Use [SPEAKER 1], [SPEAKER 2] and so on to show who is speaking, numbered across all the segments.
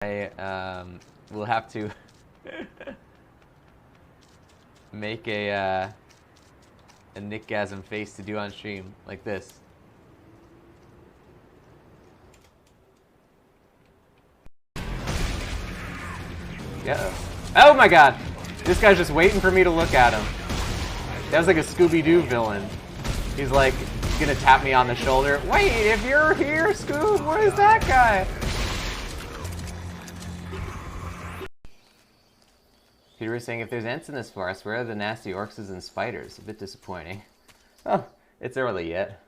[SPEAKER 1] I will have to make a Nickgasm face to do on stream like this. Yeah. Oh my god! This guy's just waiting for me to look at him. That was like a Scooby-Doo villain. He's like gonna tap me on the shoulder. Wait, if you're here, Scoob, what is that guy? Peter was saying, if there's ants in this forest, where are the nasty orcs and spiders? A bit disappointing. Oh, it's early yet.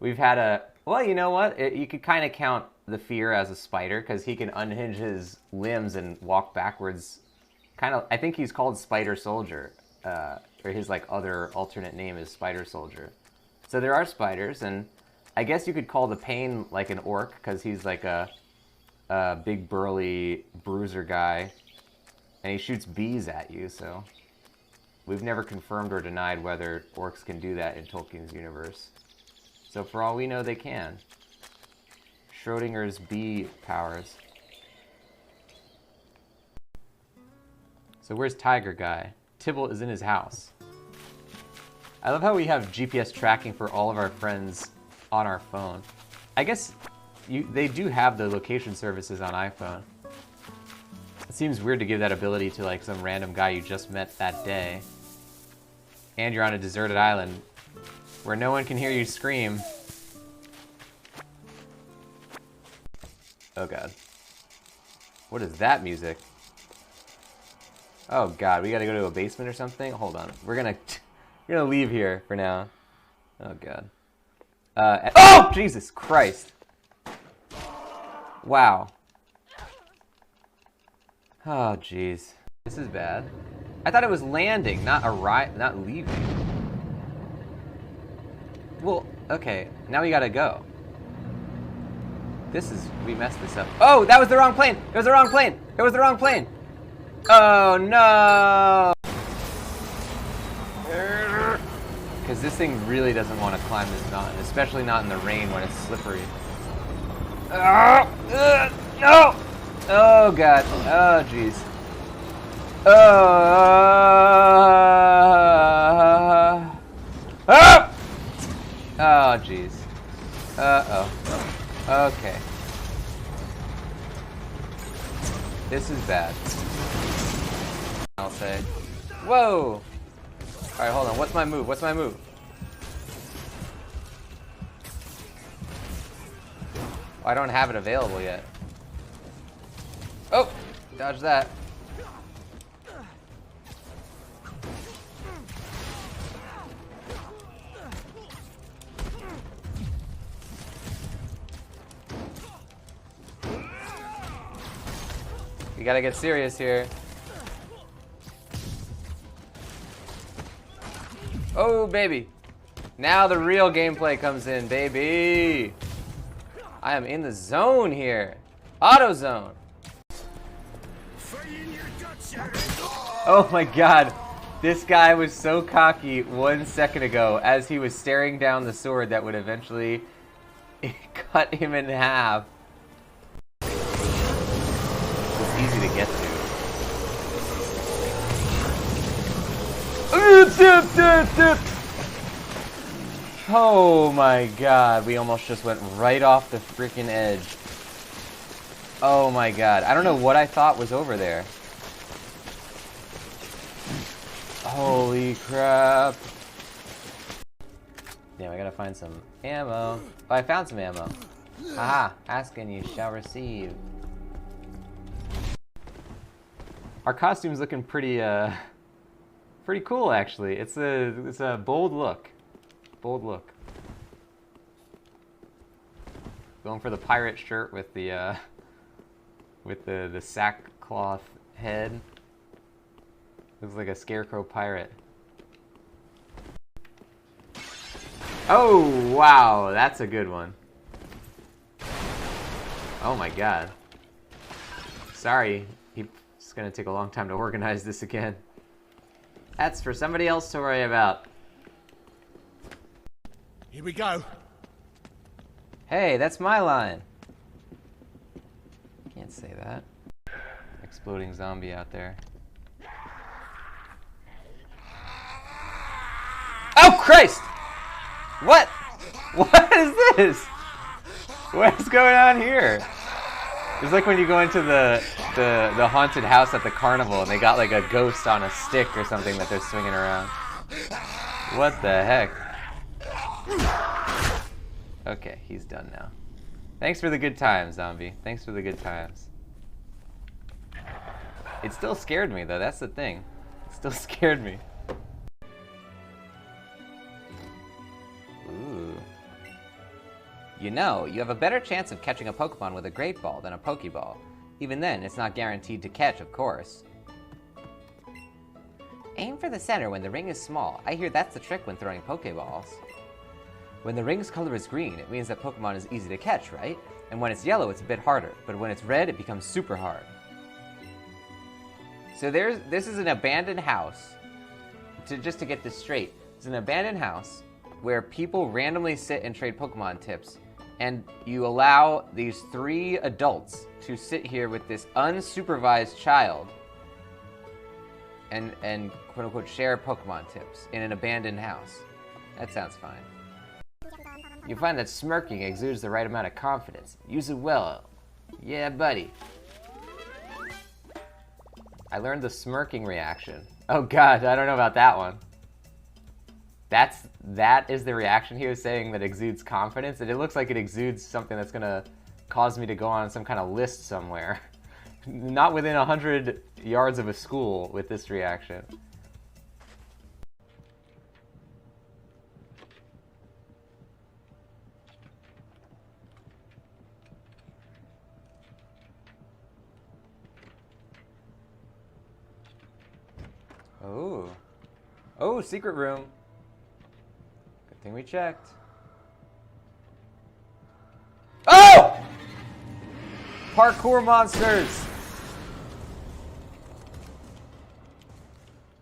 [SPEAKER 1] We've had a... Well, you know what? You could kind of count the fear as a spider, because he can unhinge his limbs and walk backwards. Kind of... I think he's called Spider Soldier. Or his, like, other alternate name is Spider Soldier. So there are spiders, and I guess you could call the pain like an orc, because he's like a big, burly bruiser guy. And he shoots bees at you, so... We've never confirmed or denied whether orcs can do that in Tolkien's universe. So for all we know, they can. Schrodinger's bee powers. So where's Tiger Guy? Tybalt is in his house. I love how we have GPS tracking for all of our friends on our phone. I guess they do have the location services on iPhone. It seems weird to give that ability to like some random guy you just met that day. And you're on a deserted island where no one can hear you scream. Oh god. What is that music? Oh god, we gotta go to a basement or something? Hold on. We're gonna leave here for now. Oh god. Oh! Jesus Christ! Wow. Oh, jeez. This is bad. I thought it was landing, not leaving. Well, okay. Now we gotta go. We messed this up. Oh, that was the wrong plane! It was the wrong plane! It was the wrong plane! Oh, no! Because this thing really doesn't want to climb this mountain, especially not in the rain when it's slippery. No! Oh god. Oh jeez. Oh jeez. Uh-oh. Okay. This is bad. I'll say. Whoa! Alright, hold on. What's my move? What's my move? Oh, I don't have it available yet. Oh! Dodge that. We gotta get serious here. Oh, baby. Now the real gameplay comes in, baby. I am in the zone here. Auto zone. Oh my god. This guy was so cocky 1 second ago as he was staring down the sword that would eventually cut him in half. It's easy to get to. Oh my god, we almost just went right off the freaking edge. Oh my god, I don't know what I thought was over there. Holy crap. Damn, I gotta find some ammo. Oh, I found some ammo. Aha, ask and you shall receive. Our costume's looking pretty cool actually. It's a bold look. Bold look. Going for the pirate shirt with the sackcloth head. Looks like a scarecrow pirate. Oh wow, that's a good one. Oh my god. Sorry, it's gonna take a long time to organize this again. That's for somebody else to worry about.
[SPEAKER 2] Here we go.
[SPEAKER 1] Hey, that's my line. Can't say that. Exploding zombie out there. Oh, Christ! What? What is this? What's going on here? It's like when you go into the haunted house at the carnival and they got like a ghost on a stick or something that they're swinging around. What the heck? Okay, he's done now. Thanks for the good times, zombie. Thanks for the good times. It still scared me, though. That's the thing. It still scared me. Ooh. You know, you have a better chance of catching a Pokemon with a Great Ball than a Pokeball. Even then, it's not guaranteed to catch, of course. Aim for the center when the ring is small. I hear that's the trick when throwing Pokeballs. When the ring's color is green, it means that Pokemon is easy to catch, right? And when it's yellow, it's a bit harder. But when it's red, it becomes super hard. So this is an abandoned house. Just to get this straight, it's an abandoned house where people randomly sit and trade Pokemon tips. And you allow these 3 adults to sit here with this unsupervised child and quote-unquote share Pokemon tips in an abandoned house. That sounds fine. You find that smirking exudes the right amount of confidence. Use it well. Yeah, buddy. I learned the smirking reaction. Oh god, I don't know about that one. That is the reaction he was saying that exudes confidence, and it looks like it exudes something that's gonna cause me to go on some kind of list somewhere. Not within 100 yards of a school with this reaction. Oh. Oh, secret room. Good thing we checked. Oh! Parkour monsters!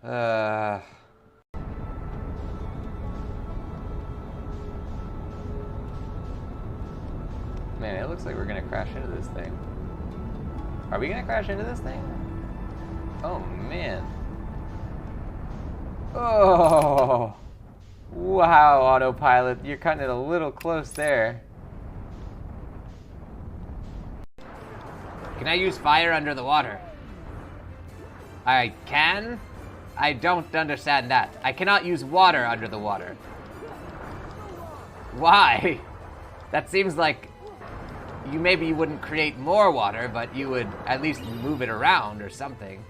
[SPEAKER 1] Man, it looks like we're gonna crash into this thing. Are we gonna crash into this thing? Oh, man. Oh! Wow, autopilot, you're cutting it a little close there. Can I use fire under the water? I can? I don't understand that. I cannot use water under the water. Why? That seems like maybe you wouldn't create more water, but you would at least move it around or something.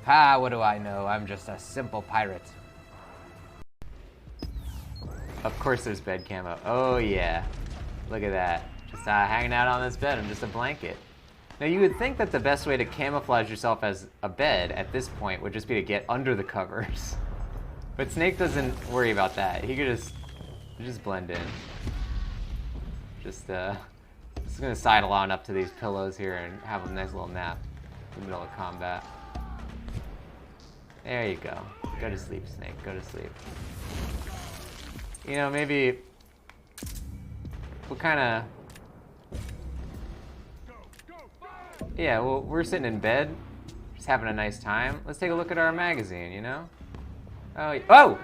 [SPEAKER 1] Ah, what do I know? I'm just a simple pirate. Of course there's bed camo. Oh yeah. Look at that. Just hanging out on this bed. I'm just a blanket. Now you would think that the best way to camouflage yourself as a bed at this point would just be to get under the covers. But Snake doesn't worry about that. He could just blend in. Just gonna sidle on up to these pillows here and have a nice little nap in the middle of combat. There you go. Go to sleep, Snake. Go to sleep. You know, maybe we'll kind of... Yeah, well, we're sitting in bed, just having a nice time. Let's take a look at our magazine, you know? Oh!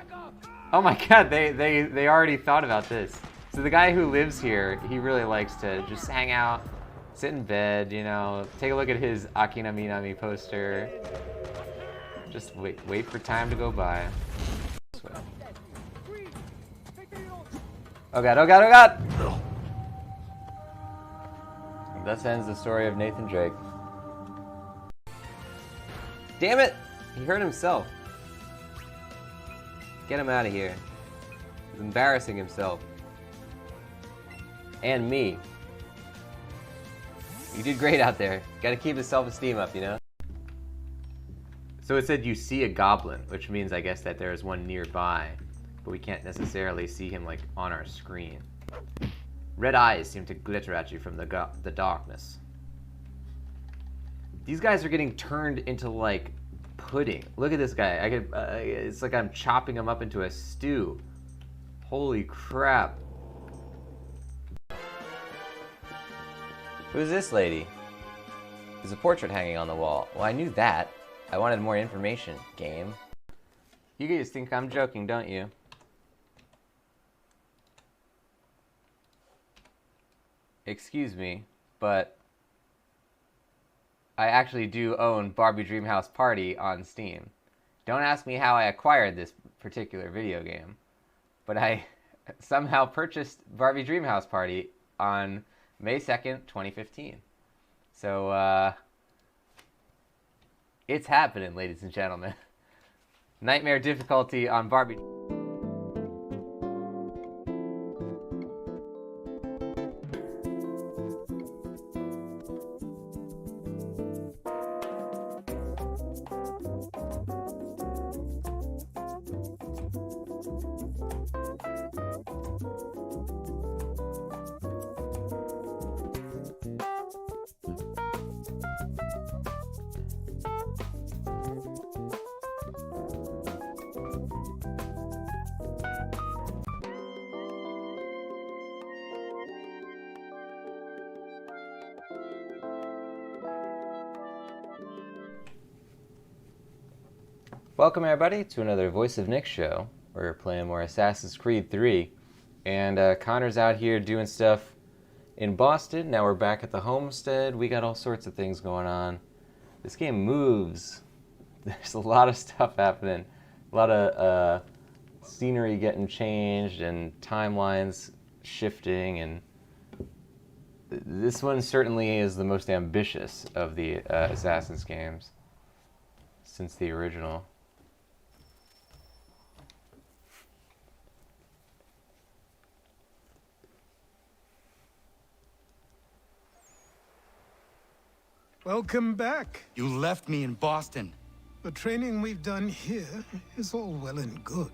[SPEAKER 1] Oh my god, they already thought about this. So the guy who lives here, he really likes to just hang out, sit in bed, you know, take a look at his Akina Minami poster. Just wait for time to go by. Oh god, oh god, oh god! Thus ends the story of Nathan Drake. Damn it! He hurt himself. Get him out of here. He's embarrassing himself. And me. You did great out there. Gotta keep his self-esteem up, you know? So it said you see a goblin, which means I guess that there is one nearby, but we can't necessarily see him like on our screen. Red eyes seem to glitter at you from the darkness. These guys are getting turned into like pudding. Look at this guy. It's like I'm chopping him up into a stew. Holy crap. Who's this lady? There's a portrait hanging on the wall. Well, I knew that. I wanted more information, game. You guys think I'm joking, don't you? Excuse me, but I actually do own Barbie Dreamhouse Party on Steam. Don't ask me how I acquired this particular video game, but I somehow purchased Barbie Dreamhouse Party on May 2nd, 2015. So, it's happening, ladies and gentlemen. Nightmare difficulty on Barbie. Welcome everybody to another Voice of Nick show. We're playing more Assassin's Creed 3, and Connor's out here doing stuff in Boston. Now we're back at the homestead. We got all sorts of things going on. This game moves. There's a lot of stuff happening. A lot of scenery getting changed and timelines shifting, and this one certainly is the most ambitious of the Assassin's games since the original.
[SPEAKER 2] Welcome back.
[SPEAKER 3] You left me in Boston.
[SPEAKER 2] The training we've done here is all well and good,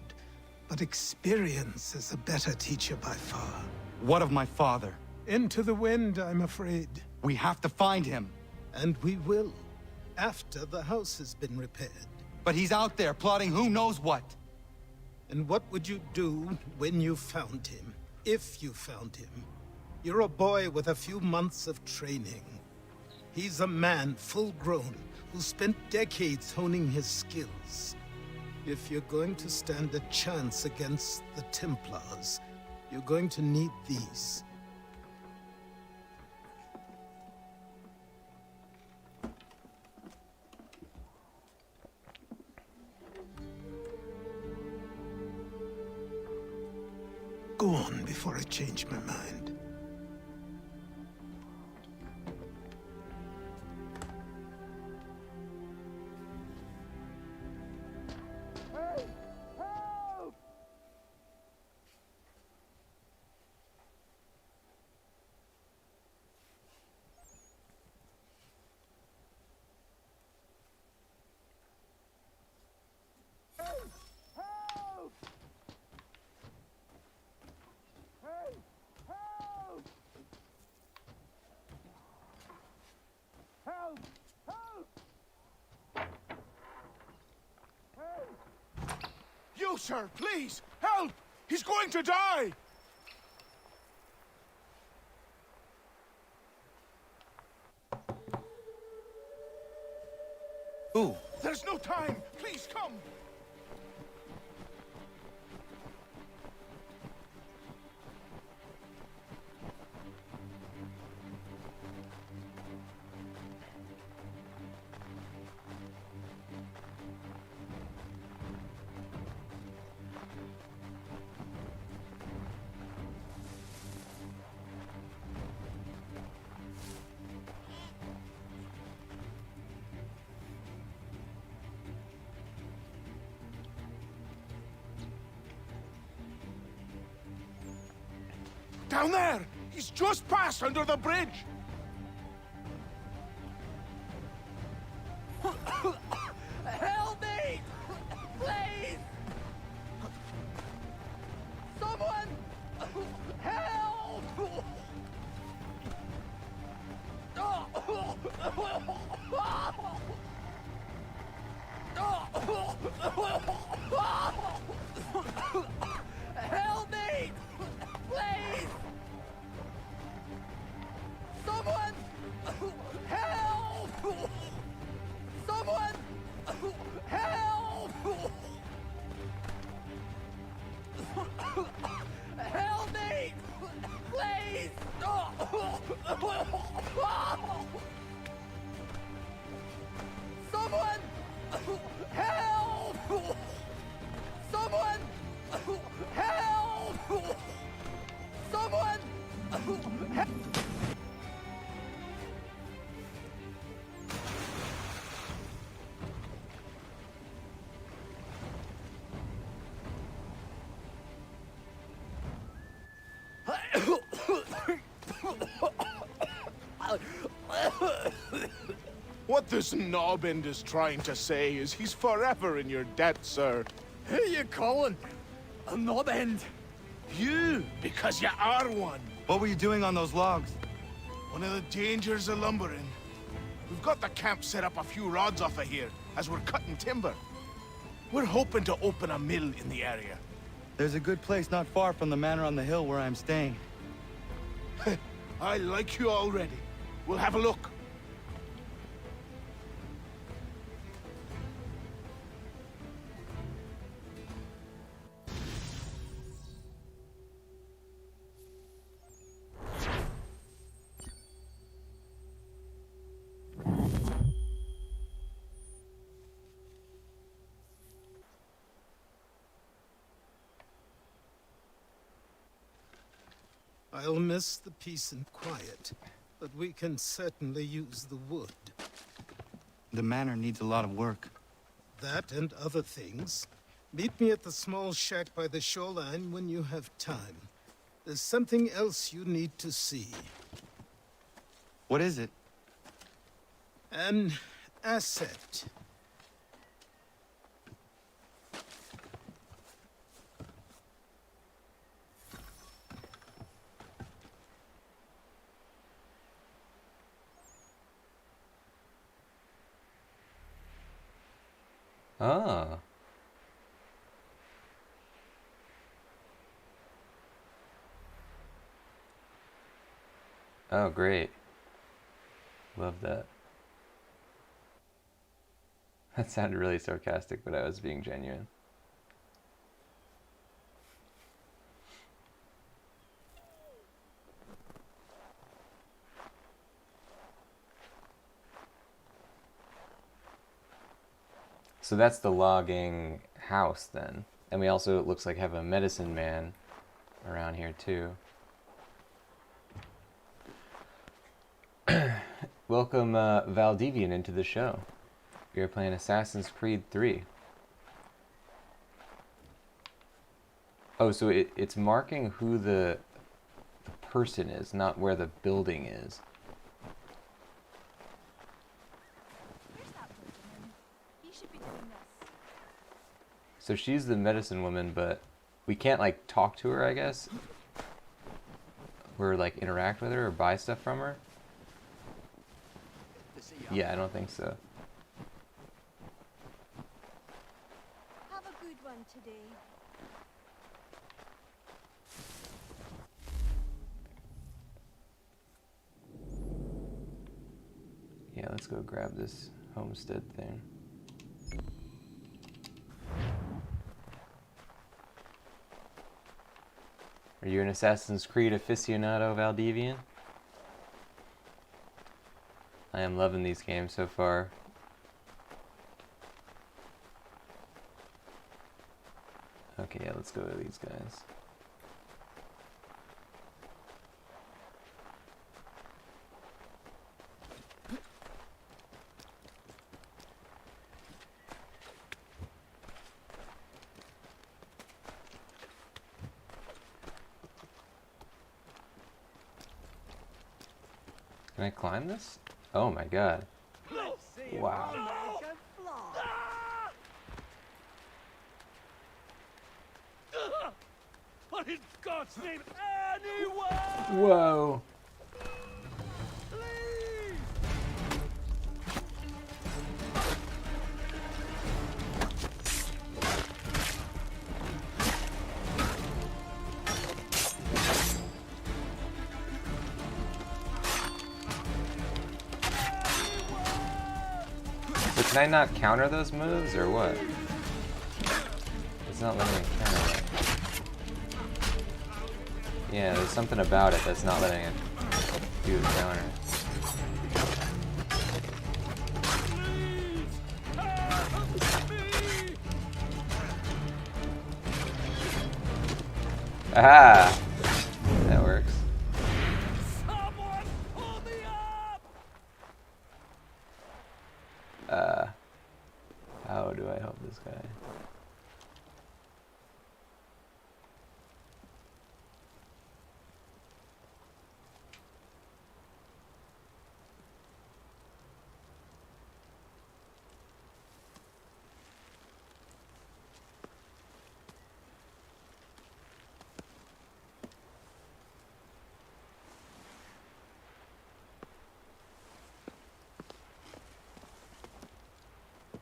[SPEAKER 2] but experience is a better teacher by far.
[SPEAKER 3] What of my father?
[SPEAKER 2] Into the wind, I'm afraid.
[SPEAKER 3] We have to find him.
[SPEAKER 2] And we will, after the house has been repaired.
[SPEAKER 3] But he's out there plotting who knows what.
[SPEAKER 2] And what would you do when you found him? If you found him? You're a boy with a few months of training. He's a man, full-grown, who spent decades honing his skills. If you're going to stand a chance against the Templars, you're going to need these. Go on before I change my mind.
[SPEAKER 4] You, sir, please, help! He's going to die!
[SPEAKER 3] Who?
[SPEAKER 4] There's no time! Please, come! Down there! He's just passed under the bridge!
[SPEAKER 5] Help me! Please! Someone! Help! Help me! Please!
[SPEAKER 4] What this knobend is trying to say is he's forever in your debt, sir.
[SPEAKER 5] Who you calling? A knob end?
[SPEAKER 4] You, because you are one.
[SPEAKER 3] What were you doing on those logs?
[SPEAKER 4] One of the dangers of lumbering. We've got the camp set up a few rods off of here, as we're cutting timber. We're hoping to open a mill in the area.
[SPEAKER 3] There's a good place not far from the manor on the hill where I'm staying.
[SPEAKER 4] I like you already. We'll have a look.
[SPEAKER 2] I'll miss the peace and quiet, but we can certainly use the wood.
[SPEAKER 3] The manor needs a lot of work.
[SPEAKER 2] That and other things. Meet me at the small shack by the shoreline when you have time. There's something else you need to see.
[SPEAKER 3] What is it?
[SPEAKER 2] An asset.
[SPEAKER 1] Oh. Oh, great. Love that. That sounded really sarcastic, but I was being genuine. So that's the logging house then. And we also, it looks like, have a medicine man around here too. Welcome Valdivian into the show. You're playing Assassin's Creed 3. Oh, so it's marking who the person is, not where the building is. So she's the medicine woman, but we can't, like, talk to her, I guess? Or, like, interact with her or buy stuff from her? Yeah, I don't think so.
[SPEAKER 6] Have a good one today.
[SPEAKER 1] Yeah, let's go grab this homestead thing. Are you an Assassin's Creed aficionado, Valdivian? I am loving these games so far. Okay, yeah, let's go to these guys. Can I climb this? Oh my god. Wow.
[SPEAKER 5] What in God's name, anyone?
[SPEAKER 1] Whoa.
[SPEAKER 5] Please!
[SPEAKER 1] So can I not counter those moves, or what? It's not letting me counter it. Yeah, there's something about it that's not letting it do the counter. Aha! That works.
[SPEAKER 5] Someone pull me up!
[SPEAKER 1] How do I help this guy?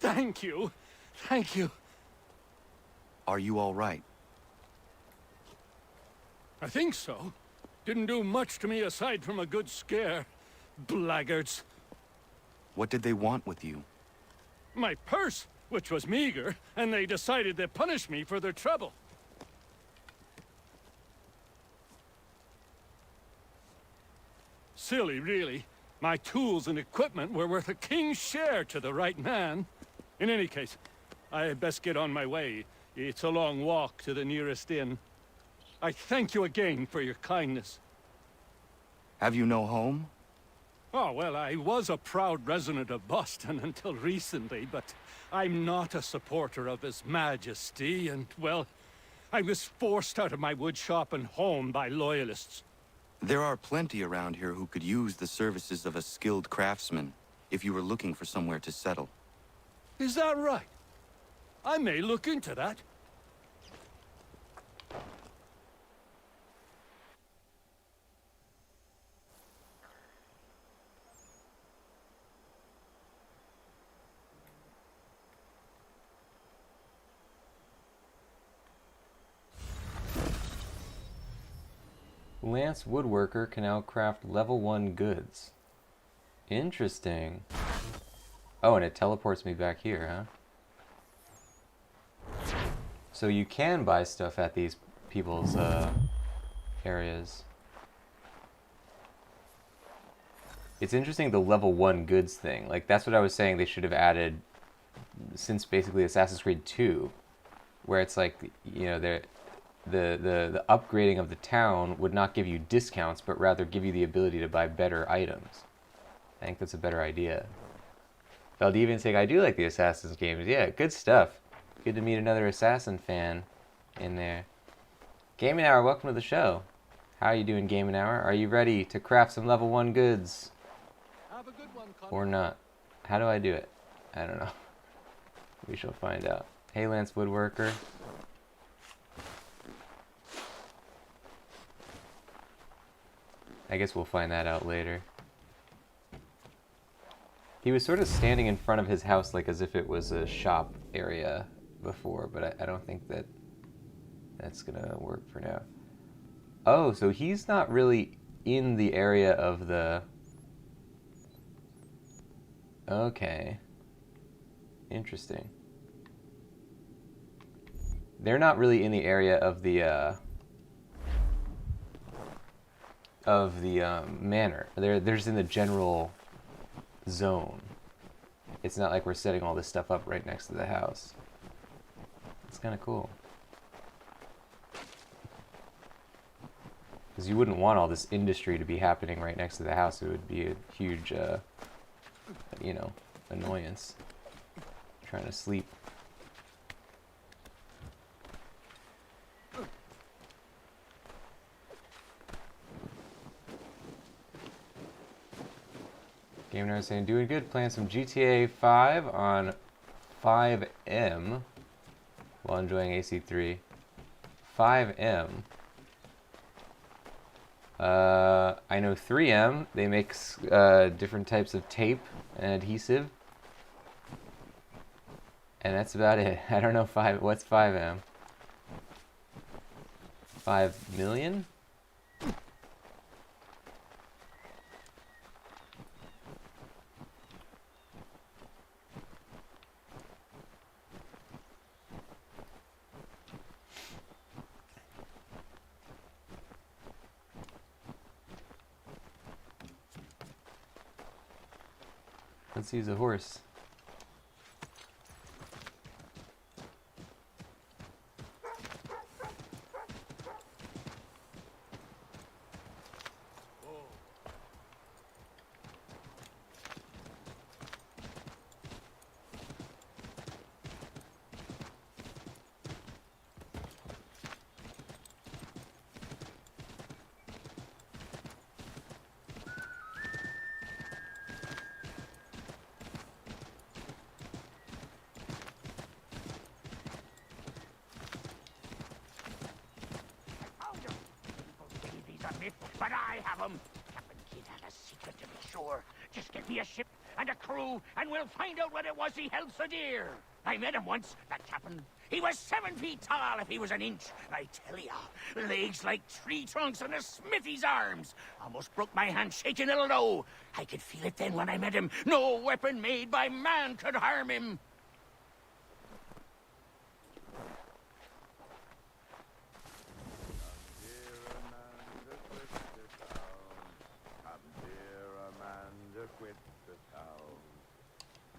[SPEAKER 5] Thank you. Thank you.
[SPEAKER 3] Are you all right?
[SPEAKER 5] I think so. Didn't do much to me aside from a good scare. Blackguards.
[SPEAKER 3] What did they want with you?
[SPEAKER 5] My purse, which was meager, and they decided to punish me for their trouble. Silly, really. My tools and equipment were worth a king's share to the right man. In any case, I had best get on my way. It's a long walk to the nearest inn. I thank you again for your kindness.
[SPEAKER 3] Have you no home?
[SPEAKER 5] Oh, well, I was a proud resident of Boston until recently, but I'm not a supporter of His Majesty, and, well, I was forced out of my woodshop and home by loyalists.
[SPEAKER 3] There are plenty around here who could use the services of a skilled craftsman if you were looking for somewhere to settle.
[SPEAKER 5] Is that right? I may look into that.
[SPEAKER 1] Lance Woodworker can now craft level 1 goods. Interesting. Oh, and it teleports me back here, huh? So you can buy stuff at these people's areas. It's interesting, the level 1 goods thing. Like, that's what I was saying they should have added since basically Assassin's Creed 2, where it's like, you know, the upgrading of the town would not give you discounts, but rather give you the ability to buy better items. I think that's a better idea. Valdivian saying, I do like the Assassin's games. Yeah, good stuff. Good to meet another Assassin fan in there. Gaming Hour, welcome to the show. How are you doing, Gaming Hour? Are you ready to craft some level 1 goods?
[SPEAKER 5] Have a good one, Connor.
[SPEAKER 1] Or not? How do I do it? I don't know. We shall find out. Hey, Lance Woodworker. I guess we'll find that out later. He was sort of standing in front of his house like as if it was a shop area before, but I don't think that's gonna work for now. Oh, so he's not really in the area of the... Okay. Interesting. They're not really in the area of the manor. They're just in the general zone. It's not like we're setting all this stuff up right next to the house. It's kind of cool. Because you wouldn't want all this industry to be happening right next to the house. It would be a huge, you know, annoyance. Trying to sleep. Game Nerd saying, doing good, playing some GTA 5 on 5M while enjoying AC3. 5M. I know 3M, they make different types of tape and adhesive. And that's about it. I don't know what's 5M? 5 million? Let's use a horse.
[SPEAKER 7] These are myths, but I have them. Captain Kidd had a secret to be sure. Just get me a ship and a crew. crew, and we'll find out what it was he held so dear. I met him once, that captain. He was 7 feet tall if he was an inch. I tell ya, legs like tree trunks and a smithy's arms. Almost broke my hand shaking it'll know. I could feel it then when I met him. No weapon made by man could harm him.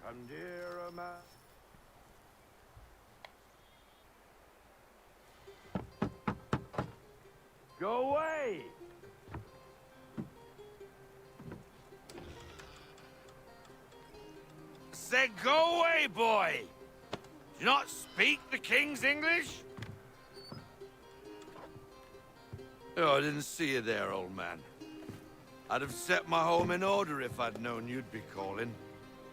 [SPEAKER 4] Come, dear Amanda. Go away!
[SPEAKER 8] Said go away, boy! Do you not speak the King's English? Oh, I didn't see you there, old man. I'd have set my home in order if I'd known you'd be calling.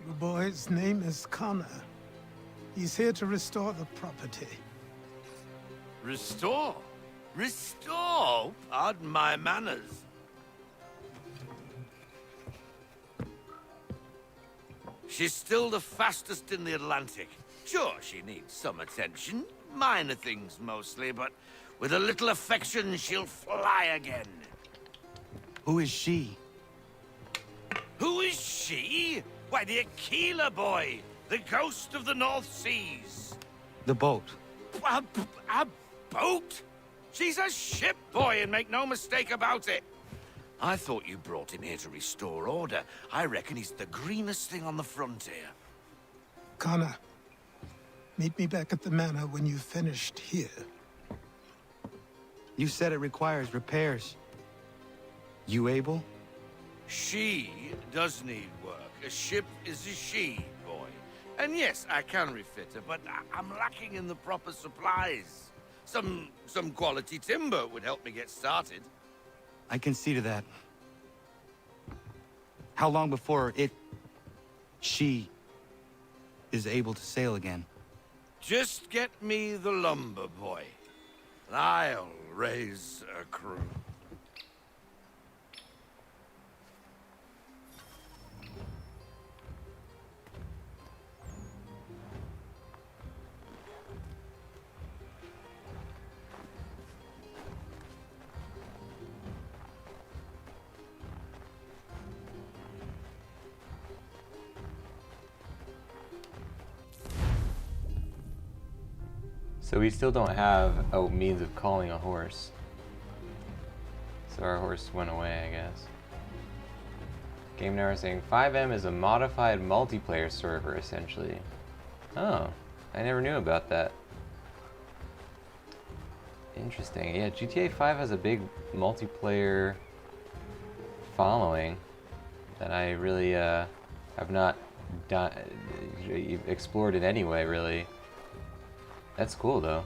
[SPEAKER 2] Your boy's name is Connor. He's here to restore the property.
[SPEAKER 8] Restore? Restore? Pardon my manners. She's still the fastest in the Atlantic. Sure, she needs some attention. Minor things mostly, but with a little affection, she'll fly again.
[SPEAKER 3] Who is she?
[SPEAKER 8] Who is she? Why, the Aquila boy, the ghost of the North Seas.
[SPEAKER 3] The boat.
[SPEAKER 8] A boat? She's a ship, boy, and make no mistake about it. I thought you brought him here to restore order. I reckon he's the greenest thing on the frontier.
[SPEAKER 2] Connor, meet me back at the manor when you've finished here.
[SPEAKER 3] You said it requires repairs. You able?
[SPEAKER 8] She does need work. A ship is a she, boy. And yes, I can refit her, but I'm lacking in the proper supplies. Some quality timber would help me get started.
[SPEAKER 3] I can see to that. How long before she is able to sail again?
[SPEAKER 8] Just get me the lumber, boy, and I'll raise a crew.
[SPEAKER 1] So we still don't have a means of calling a horse. So our horse went away, I guess. Game Now is saying 5M is a modified multiplayer server, essentially. Oh, I never knew about that. Interesting. Yeah, GTA 5 has a big multiplayer following that I really have not explored in any way, really. That's cool, though.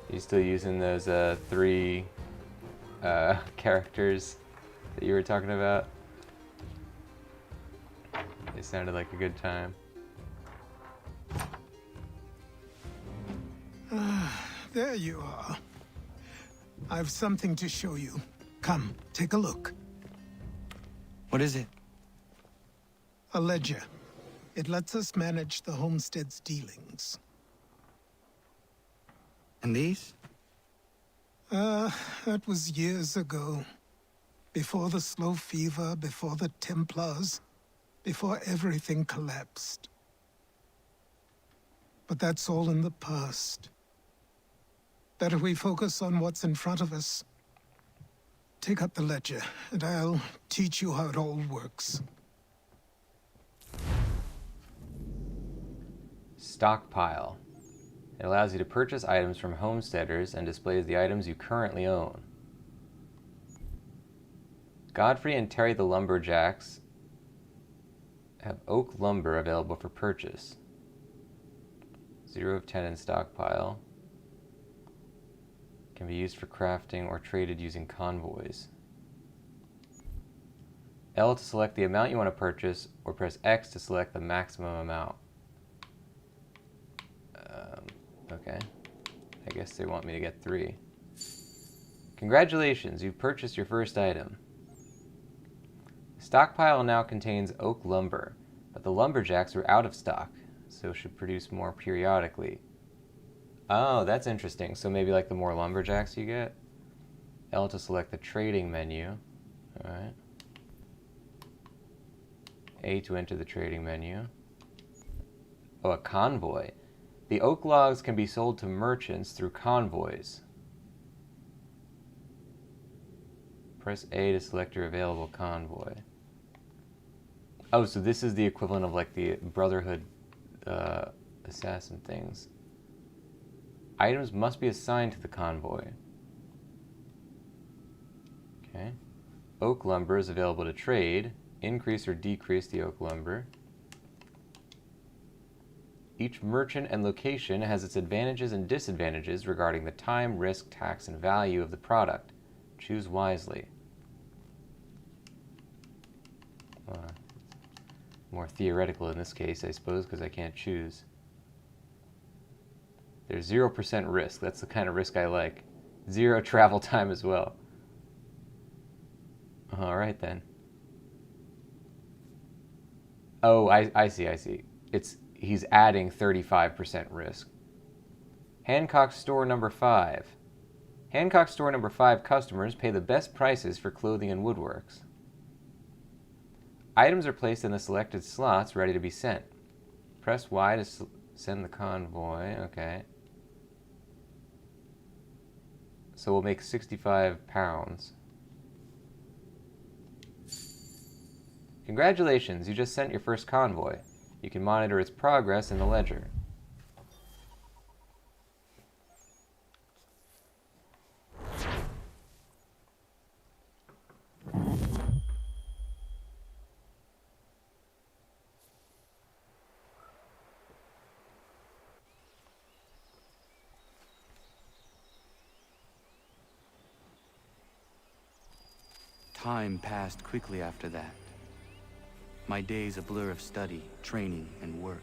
[SPEAKER 1] You still using those 3 characters that you were talking about? They sounded like a good time.
[SPEAKER 2] There you are. I've something to show you. Come, take a look.
[SPEAKER 3] What is it?
[SPEAKER 2] A ledger. It lets us manage the homestead's dealings.
[SPEAKER 3] And these?
[SPEAKER 2] That was years ago. Before the Slow Fever, before the Templars, before everything collapsed. But that's all in the past. Better we focus on what's in front of us. Take up the ledger, and I'll teach you how it all works.
[SPEAKER 1] Stockpile. It allows you to purchase items from homesteaders and displays the items you currently own. Godfrey and Terry the Lumberjacks have oak lumber available for purchase. 0 of 10 in stockpile. Can be used for crafting or traded using convoys. L to select the amount you want to purchase, or press X to select the maximum amount. Okay. I guess they want me to get 3. Congratulations, you've purchased your first item. The stockpile now contains oak lumber, but the lumberjacks are out of stock, so should produce more periodically. Oh, that's interesting. So maybe like the more lumberjacks you get. L to select the trading menu. Alright. A to enter the trading menu. Oh, a convoy. The oak logs can be sold to merchants through convoys. Press A to select your available convoy. Oh, so this is the equivalent of like the Brotherhood assassin things. Items must be assigned to the convoy. Okay. Oak lumber is available to trade. Increase or decrease the oak lumber. Each merchant and location has its advantages and disadvantages regarding the time, risk, tax, and value of the product. Choose wisely. More theoretical in this case, I suppose, because I can't choose. There's 0% risk. That's the kind of risk I like. 0 travel time as well. Alright then. Oh, I see. He's adding 35% risk. Hancock Store number 5. Hancock Store number 5 customers pay the best prices for clothing and woodworks. Items are placed in the selected slots ready to be sent. Press Y to send the convoy. Okay. So we'll make 65 pounds. Congratulations, you just sent your first convoy. You can monitor its progress in the ledger.
[SPEAKER 3] Time passed quickly after that. My days a blur of study, training, and work.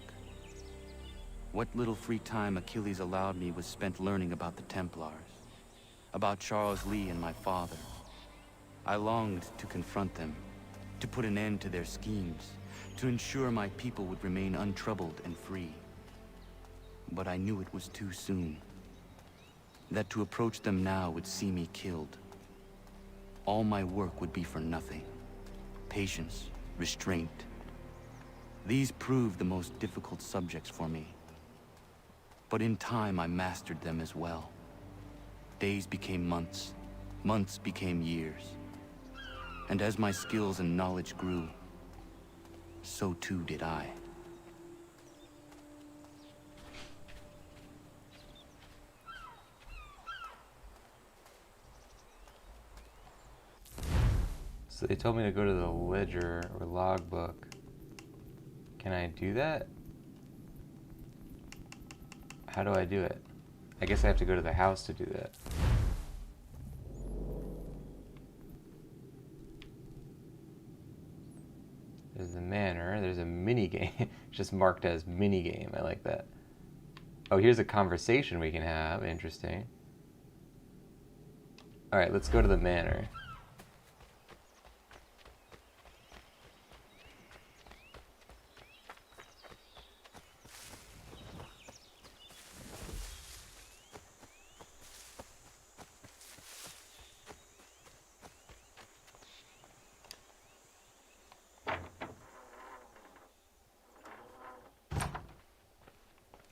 [SPEAKER 3] What little free time Achilles allowed me was spent learning about the Templars, about Charles Lee and my father. I longed to confront them, to put an end to their schemes, to ensure my people would remain untroubled and free. But I knew it was too soon, that to approach them now would see me killed. All my work would be for nothing. Patience, restraint. These proved the most difficult subjects for me. But in time, I mastered them as well. Days became months. Months became years. And as my skills and knowledge grew, so too did I.
[SPEAKER 1] So they told me to go to the ledger or logbook. Can I do that? How do I do it? I guess I have to go to the house to do that. There's the manor. There's a mini game. Just marked as mini game. I like that. Oh, here's a conversation we can have. Interesting. All right, let's go to the manor.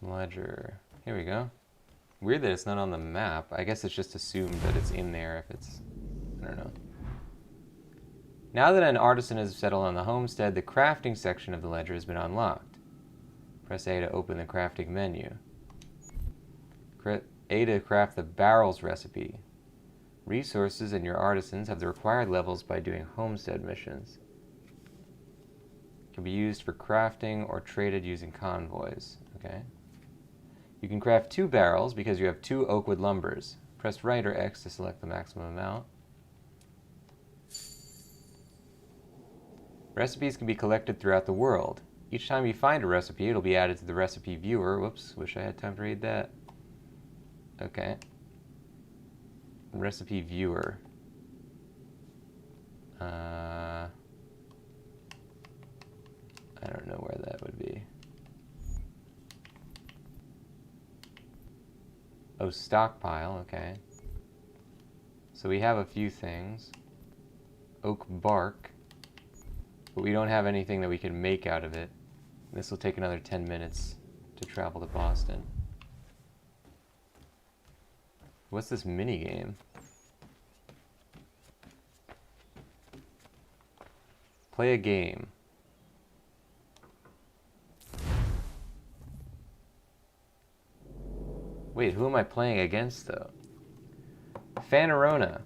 [SPEAKER 1] Ledger. Here we go. Weird that it's not on the map. I guess it's just assumed that it's in there if it's... I don't know. Now that an artisan has settled on the homestead, the crafting section of the ledger has been unlocked. Press A to open the crafting menu. A to craft the barrels recipe. Resources and your artisans have the required levels by doing homestead missions. Can be used for crafting or traded using convoys. Okay. You can craft 2 barrels because you have 2 oakwood lumbers. Press right or X to select the maximum amount. Recipes can be collected throughout the world. Each time you find a recipe, it'll be added to the recipe viewer. Whoops, wish I had time to read that. Okay. Recipe viewer. I don't know where that would be. Oh, stockpile, okay. So we have a few things. Oak bark. But we don't have anything that we can make out of it. This will take another 10 minutes to travel to Boston. What's this mini game? Play a game. Wait, who am I playing against, though? Phanerona.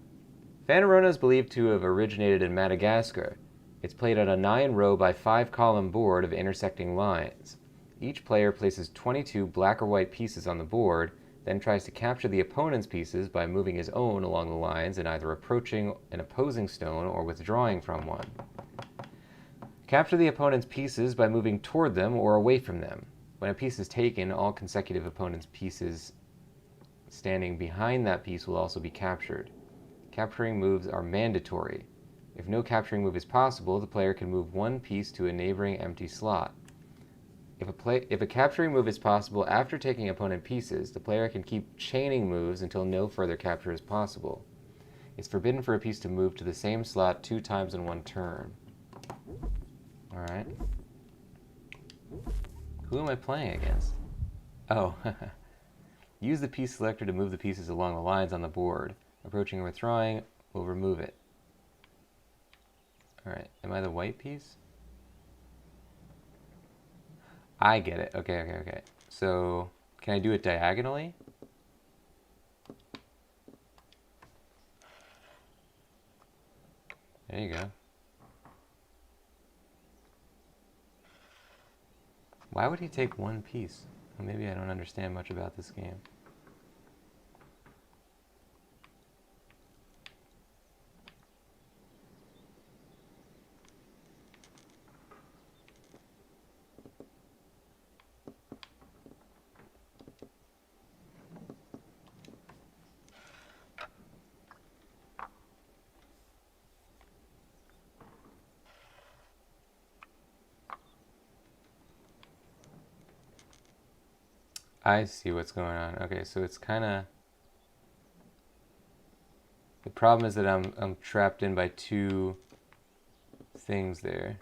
[SPEAKER 1] Phanerona is believed to have originated in Madagascar. It's played on a 9-row by 5-column board of intersecting lines. Each player places 22 black or white pieces on the board, then tries to capture the opponent's pieces by moving his own along the lines and either approaching an opposing stone or withdrawing from one. Capture the opponent's pieces by moving toward them or away from them. When a piece is taken, all consecutive opponent's pieces standing behind that piece will also be captured. Capturing moves are mandatory. If no capturing move is possible, the player can move one piece to a neighboring empty slot. If a capturing move is possible after taking opponent pieces, the player can keep chaining moves until no further capture is possible. It's forbidden for a piece to move to the same slot 2 times in one turn. Alright. Who am I playing against? Oh, use the piece selector to move the pieces along the lines on the board. Approaching or withdrawing will remove it. Alright, am I the white piece? I get it. Okay. So, can I do it diagonally? There you go. Why would he take one piece? Well, maybe I don't understand much about this game. I see what's going on. Okay, so it's kind of... The problem is that I'm trapped in by 2 things there.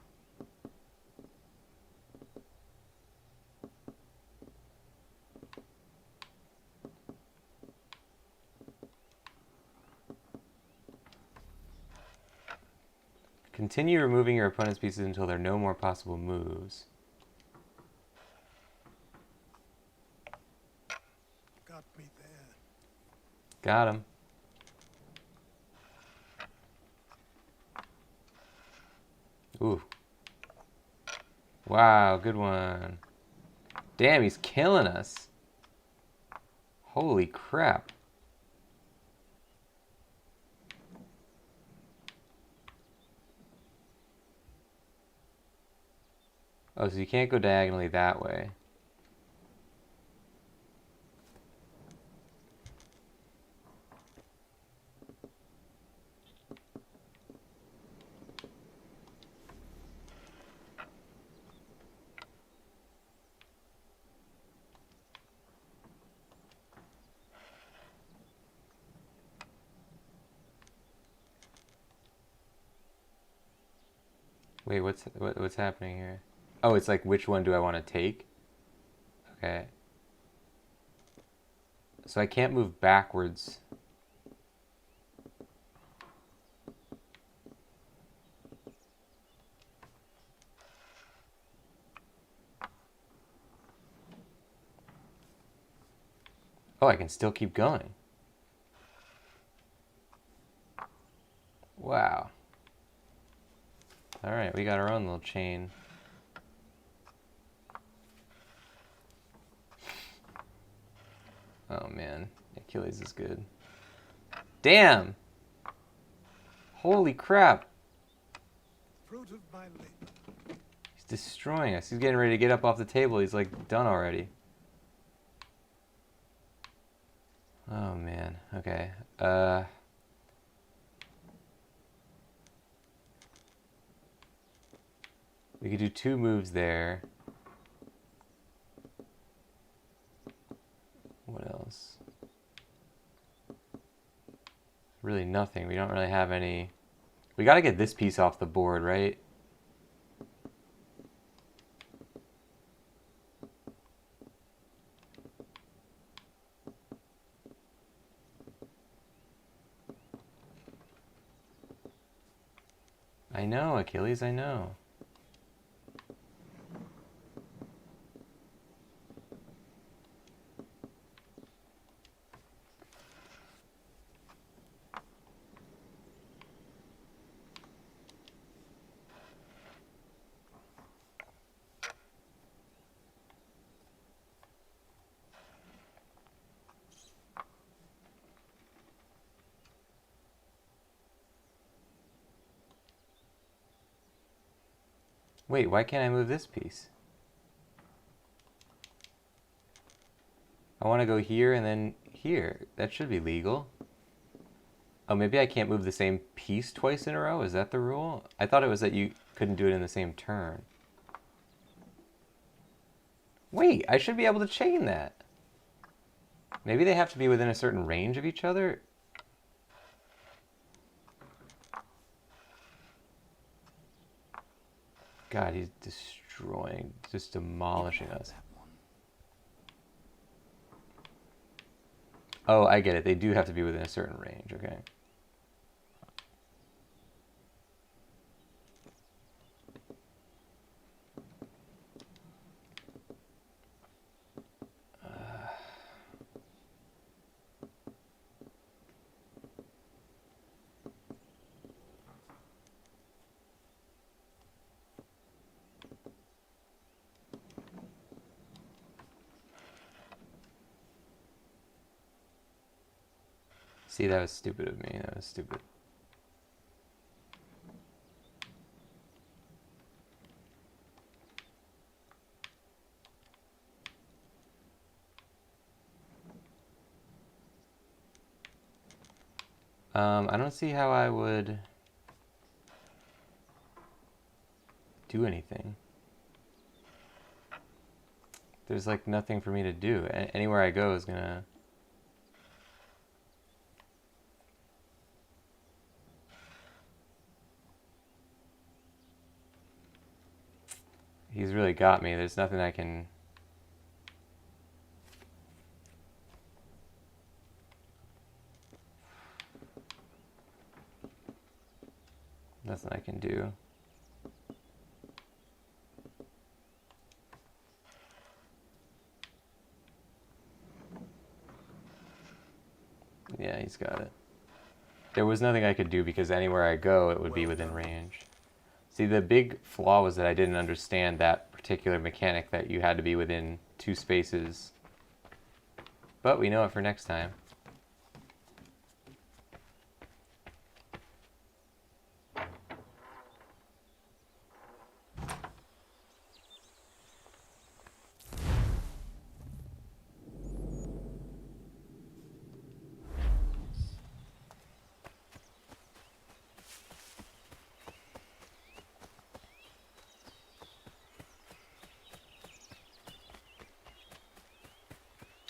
[SPEAKER 1] Continue removing your opponent's pieces until there are no more possible moves.
[SPEAKER 2] Got me there.
[SPEAKER 1] Got him. Ooh. Wow, good one. Damn, he's killing us. Holy crap. Oh, so you can't go diagonally that way. Wait, what's happening here? Oh, it's like, which one do I want to take? Okay. So I can't move backwards. Oh, I can still keep going. Wow. Alright, we got our own little chain. Oh man, Achilles is good. Damn! Holy crap!
[SPEAKER 2] Fruit of my labor.
[SPEAKER 1] He's destroying us. He's getting ready to get up off the table. He's like done already. Oh man. Okay. We could do 2 moves there. What else? Really nothing. We don't really have any... We gotta get this piece off the board, right? I know, Achilles, I know. Wait, why can't I move this piece? I want to go here and then here. That should be legal. Oh, maybe I can't move the same piece twice in a row? Is that the rule? I thought it was that you couldn't do it in the same turn. Wait, I should be able to chain that. Maybe they have to be within a certain range of each other? God, he's destroying, just demolishing us. Oh, I get it. They do have to be within a certain range, okay. See, that was stupid of me. That was stupid. I don't see how I would do anything. There's like nothing for me to do. Anywhere I go is gonna... He's really got me. There's nothing I can... Nothing I can do. Yeah, he's got it. There was nothing I could do because anywhere I go, it would be within range. See, the big flaw was that I didn't understand that particular mechanic that you had to be within 2 spaces. But we know it for next time.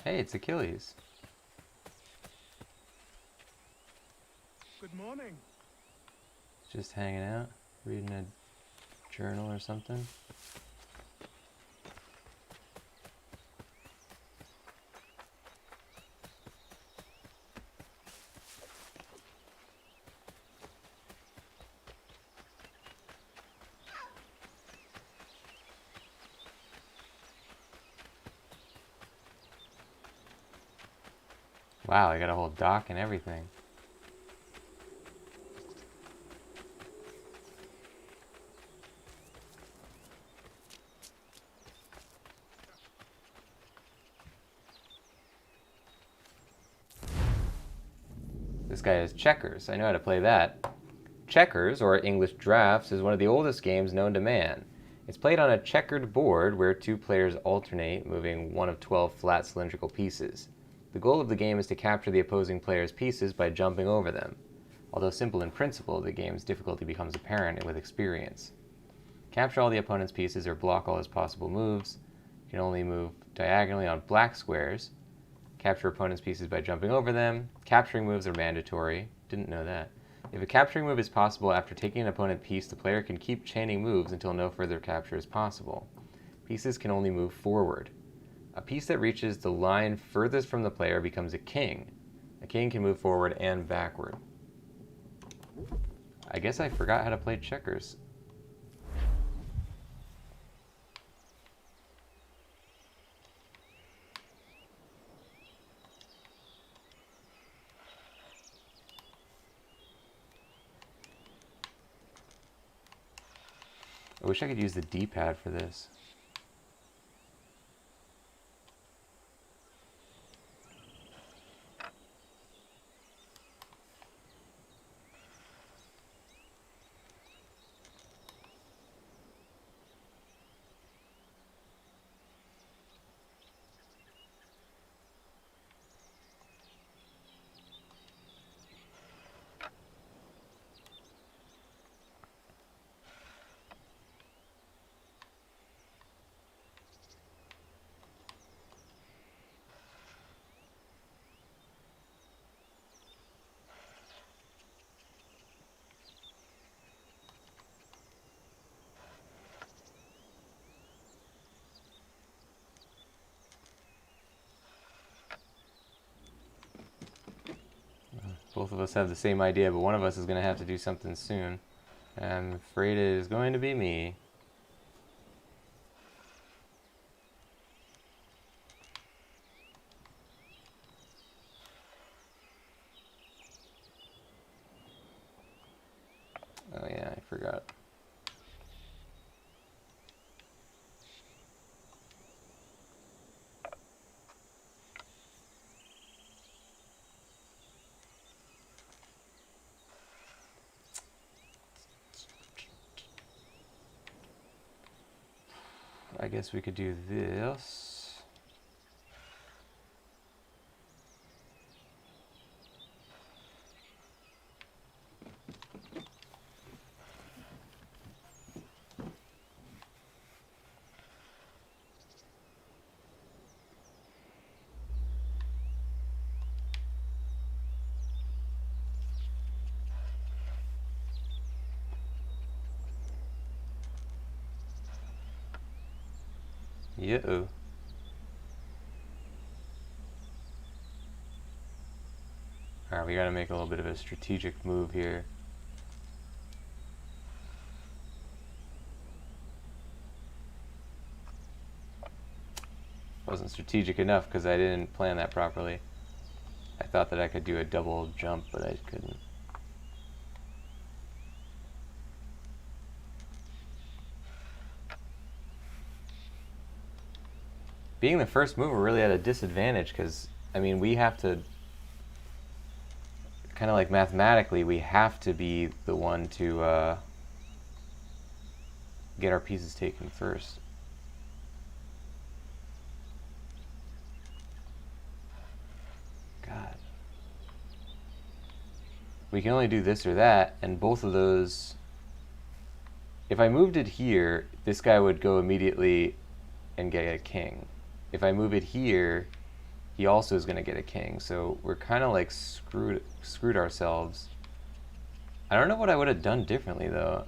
[SPEAKER 1] Hey, it's Achilles.
[SPEAKER 2] Good morning.
[SPEAKER 1] Just hanging out, reading a journal or something. Wow, I got a whole dock and everything. This guy has checkers. I know how to play that. Checkers, or English drafts, is one of the oldest games known to man. It's played on a checkered board where 2 players alternate, moving one of 12 flat cylindrical pieces. The goal of the game is to capture the opposing player's pieces by jumping over them. Although simple in principle, the game's difficulty becomes apparent with experience. Capture all the opponent's pieces or block all his possible moves. You can only move diagonally on black squares. Capture opponent's pieces by jumping over them. Capturing moves are mandatory. Didn't know that. If a capturing move is possible after taking an opponent piece, the player can keep chaining moves until no further capture is possible. Pieces can only move forward. A piece that reaches the line furthest from the player becomes a king. A king can move forward and backward. I guess I forgot how to play checkers. I wish I could use the D-pad for this. Both of us have the same idea, but one of us is going to have to do something soon. I'm afraid it is going to be me. Oh yeah, I forgot. I guess we could do this. Yeah-oh. Alright, we gotta make a little bit of a strategic move here. Wasn't strategic enough because I didn't plan that properly. I thought that I could do a double jump, but I couldn't. Being the first move, we're really at a disadvantage because, I mean, we have to, kind of like mathematically, we have to be the one to get our pieces taken first. God. We can only do this or that, and both of those, if I moved it here, this guy would go immediately and get a king. If I move it here, he also is going to get a king. So we're kind of like screwed ourselves. I don't know what I would have done differently though.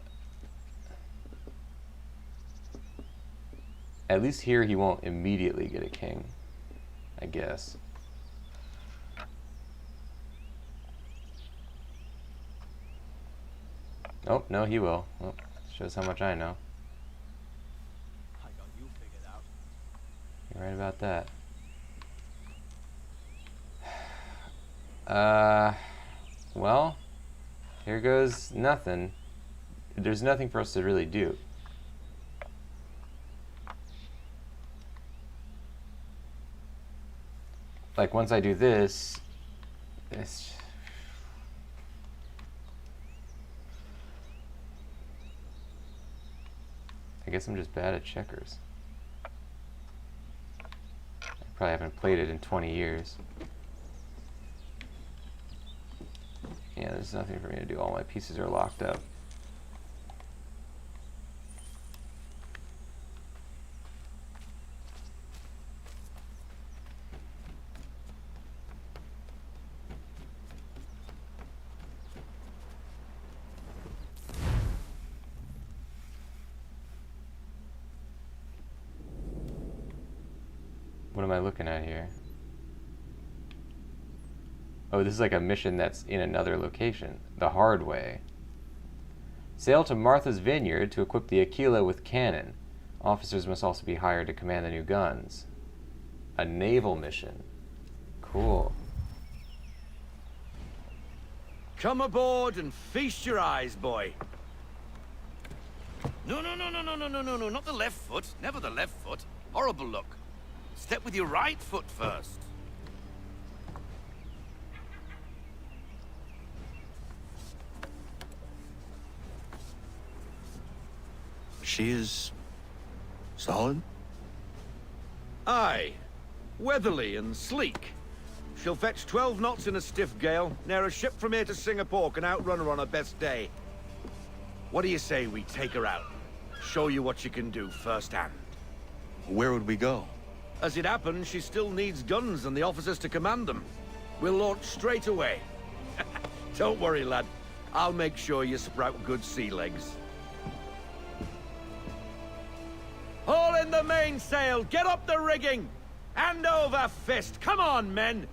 [SPEAKER 1] At least here he won't immediately get a king, I guess. Oh, no, he will. Well, shows how much I know. You're right about that. Well, here goes nothing. There's nothing for us to really do. Like, once I do this, I guess I'm just bad at checkers. Probably haven't played it in 20 years. Yeah, there's nothing for me to do. All my pieces are locked up. What am I looking at here? Oh, this is like a mission that's in another location. The hard way. Sail to Martha's Vineyard to equip the Aquila with cannon. Officers must also be hired to command the new guns. A naval mission. Cool.
[SPEAKER 8] Come aboard and feast your eyes, boy. No, not the left foot. Never the left foot. Horrible look. Step with your right foot first.
[SPEAKER 3] She is solid?
[SPEAKER 8] Aye. Weatherly and sleek. She'll fetch 12 knots in a stiff gale. Ne'er a ship from here to Singapore can outrun her on her best day. What do you say we take her out? Show you what she can do firsthand.
[SPEAKER 3] Where would we go?
[SPEAKER 8] As it happens, she still needs guns and the officers to command them. We'll launch straight away. Don't worry, lad. I'll make sure you sprout good sea legs. Haul in the mainsail! Get up the rigging! Hand over fist! Come on, men!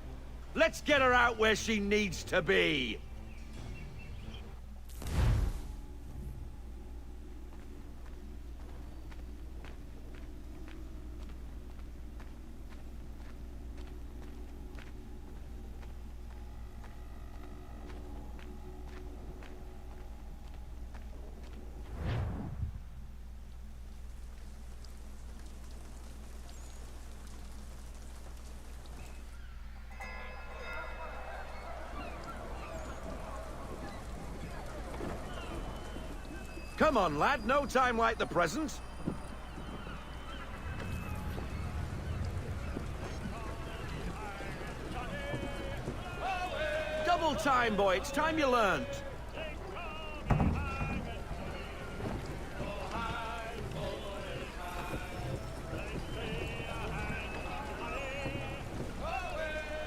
[SPEAKER 8] Let's get her out where she needs to be! Come on, lad. No time like the present. Double time, boy. It's time you learned.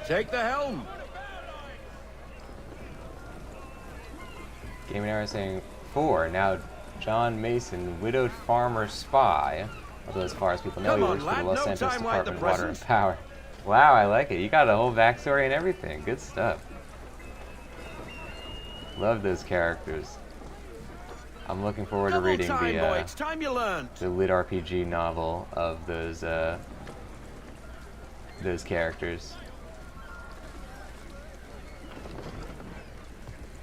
[SPEAKER 8] Take the helm.
[SPEAKER 1] Game and Era saying 4. Now, John Mason, widowed farmer spy. Although as far as people know, he works for the Los Santos Department of Water and Power. Wow, I like it. You got a whole backstory and everything. Good stuff. Love those characters. I'm looking forward to reading
[SPEAKER 8] boy. It's time you learned.
[SPEAKER 1] the lit RPG novel of those characters.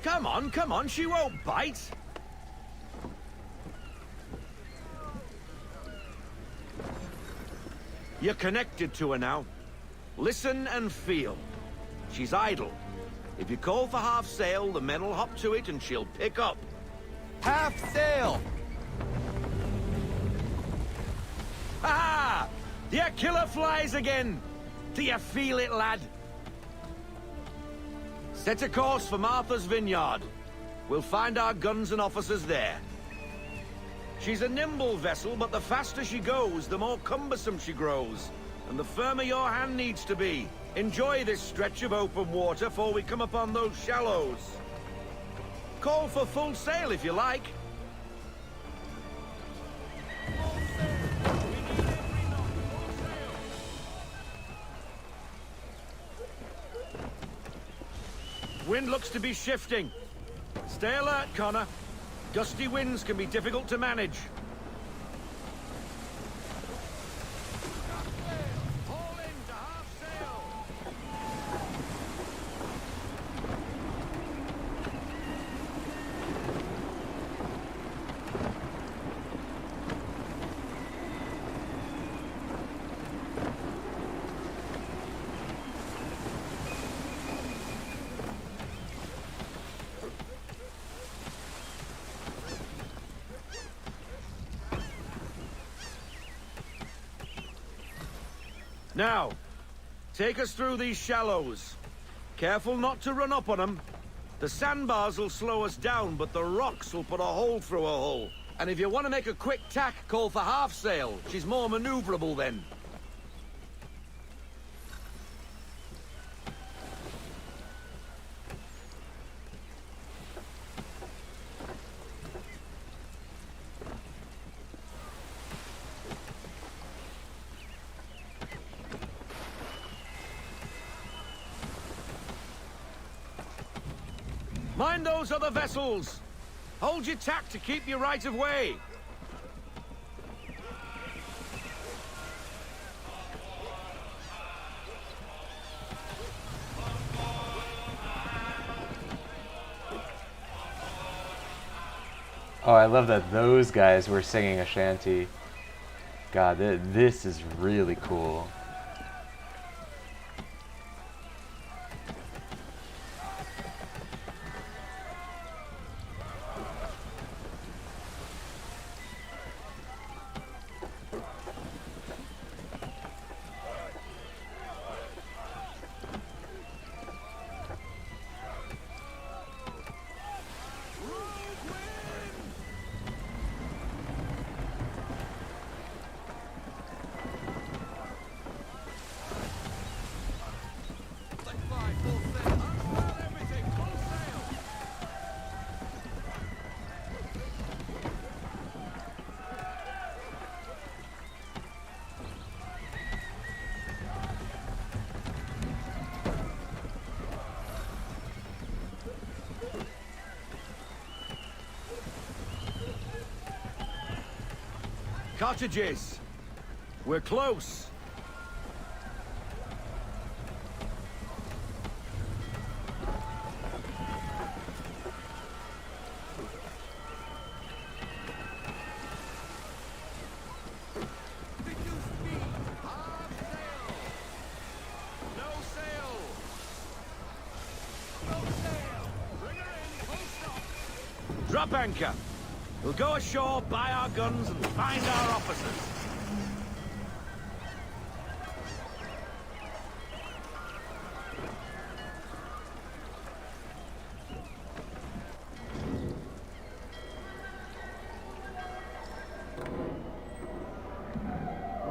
[SPEAKER 8] Come on, she won't bite. You're connected to her now. Listen and feel. She's idle. If you call for half sail, the men will hop to it and she'll pick up.
[SPEAKER 3] Half sail!
[SPEAKER 8] Ha! The Aquila flies again! Do you feel it, lad? Set a course for Martha's Vineyard. We'll find our guns and officers there. She's a nimble vessel, but the faster she goes, the more cumbersome she grows. And the firmer your hand needs to be. Enjoy this stretch of open water before we come upon those shallows. Call for full sail if you like. Wind looks to be shifting. Stay alert, Connor. Gusty winds can be difficult to manage. Haul in to half sail. Now, take us through these shallows. Careful not to run up on them. The sandbars will slow us down, but the rocks will put a hole through a hull. And if you want to make a quick tack, call for half sail. She's more maneuverable then. Mind those other vessels! Hold your tack to keep your right of way!
[SPEAKER 1] Oh, I love that those guys were singing a shanty. God, this is really cool.
[SPEAKER 8] Cottages! We're close! Drop anchor! We'll go ashore, buy our guns, and find our officers.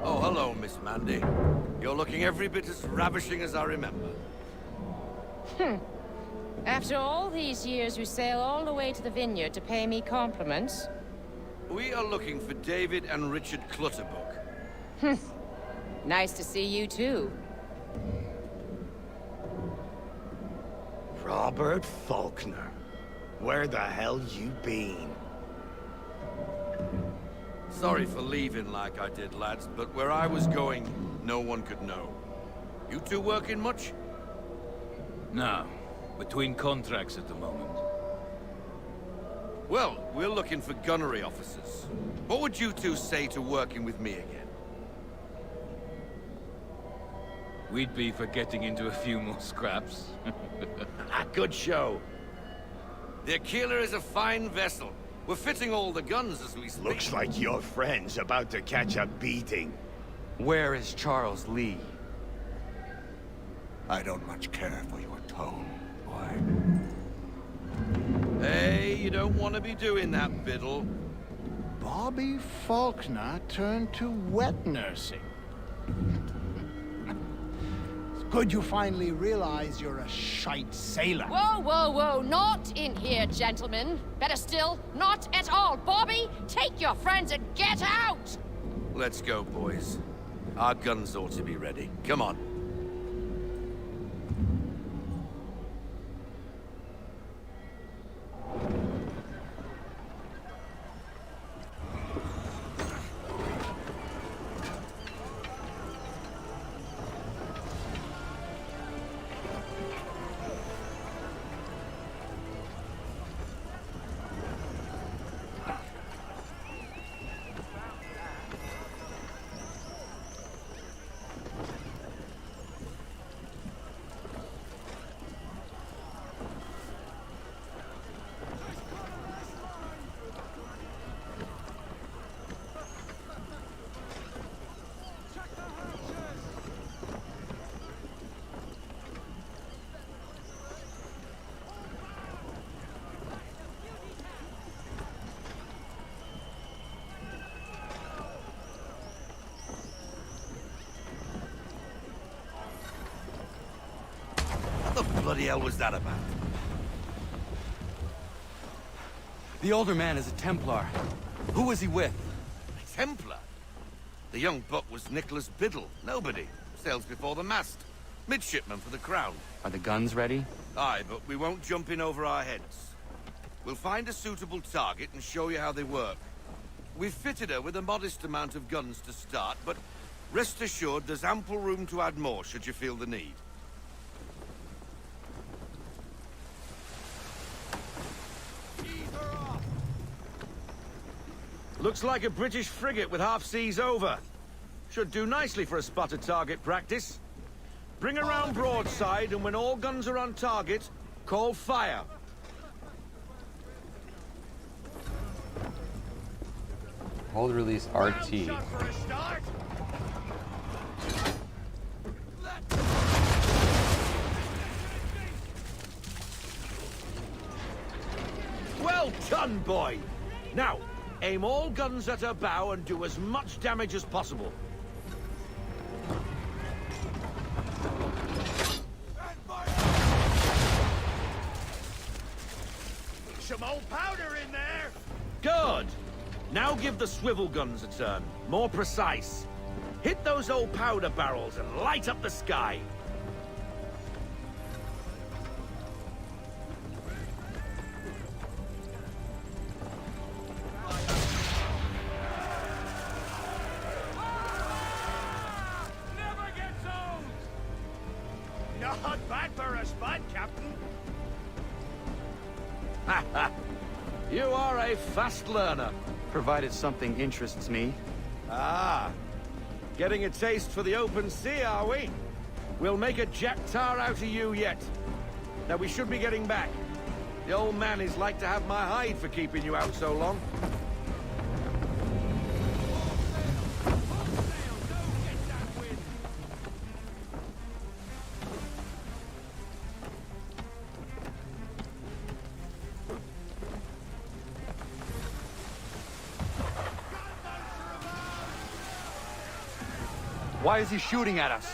[SPEAKER 8] Oh, hello, Miss Mandy. You're looking every bit as ravishing as I remember.
[SPEAKER 9] After all these years, you sail all the way to the vineyard to pay me compliments?
[SPEAKER 8] We are looking for David and Richard Clutterbuck.
[SPEAKER 9] Nice to see you, too.
[SPEAKER 10] Robert Faulkner. Where the hell you been?
[SPEAKER 8] Sorry for leaving like I did, lads, but where I was going, no one could know. You two working much?
[SPEAKER 11] No. Between contracts at the moment.
[SPEAKER 8] Well, we're looking for gunnery officers. What would you two say to working with me again?
[SPEAKER 11] We'd be for getting into a few more scraps.
[SPEAKER 10] Good show.
[SPEAKER 8] The Aquila is a fine vessel. We're fitting all the guns as we speak.
[SPEAKER 10] Looks like your friend's about to catch a beating.
[SPEAKER 3] Where is Charles Lee?
[SPEAKER 10] I don't much care for your tone, boy.
[SPEAKER 8] Hey, you don't want to be doing that, Biddle.
[SPEAKER 2] Bobby Faulkner turned to wet nursing. It's good you finally realize you're a shite sailor.
[SPEAKER 9] Whoa, whoa, whoa, not in here, gentlemen. Better still, not at all. Bobby, take your friends and get out!
[SPEAKER 8] Let's go, boys. Our guns ought to be ready. Come on. the bloody hell was that about?
[SPEAKER 3] The older man is a Templar. Who was he with?
[SPEAKER 8] A Templar? The young buck was Nicholas Biddle. Nobody. Sails before the mast. Midshipman for the Crown.
[SPEAKER 3] Are the guns ready?
[SPEAKER 8] Aye, but we won't jump in over our heads. We'll find a suitable target and show you how they work. We've fitted her with a modest amount of guns to start, but rest assured there's ample room to add more should you feel the need.
[SPEAKER 12] Looks like a British frigate with half seas over. Should do nicely for a spotted target practice. Bring around broadside, and when all guns are on target, call fire.
[SPEAKER 1] Hold release RT.
[SPEAKER 12] Well done, boy! Now, aim all guns at her bow and do as much damage as possible.
[SPEAKER 4] Some old powder in there!
[SPEAKER 12] Good! Now give the swivel guns a turn. More precise. Hit those old powder barrels and light up the sky.
[SPEAKER 4] Not bad for a spud, Captain.
[SPEAKER 12] You are a fast learner.
[SPEAKER 3] Provided something interests me.
[SPEAKER 12] Ah, getting a taste for the open sea, are we? We'll make a jack tar out of you yet. Now we should be getting back. The old man is like to have my hide for keeping you out so long.
[SPEAKER 3] Why is he shooting at us?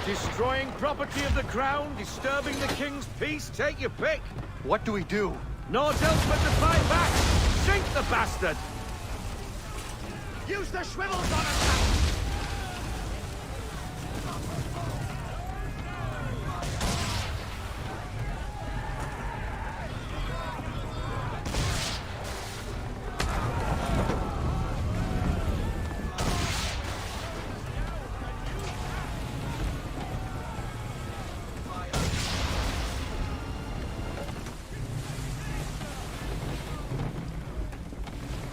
[SPEAKER 12] Destroying property of the crown, disturbing the king's peace, take your pick.
[SPEAKER 3] What do we do?
[SPEAKER 12] Naught else but to fight back. Sink the bastard.
[SPEAKER 4] Use the swivels on him!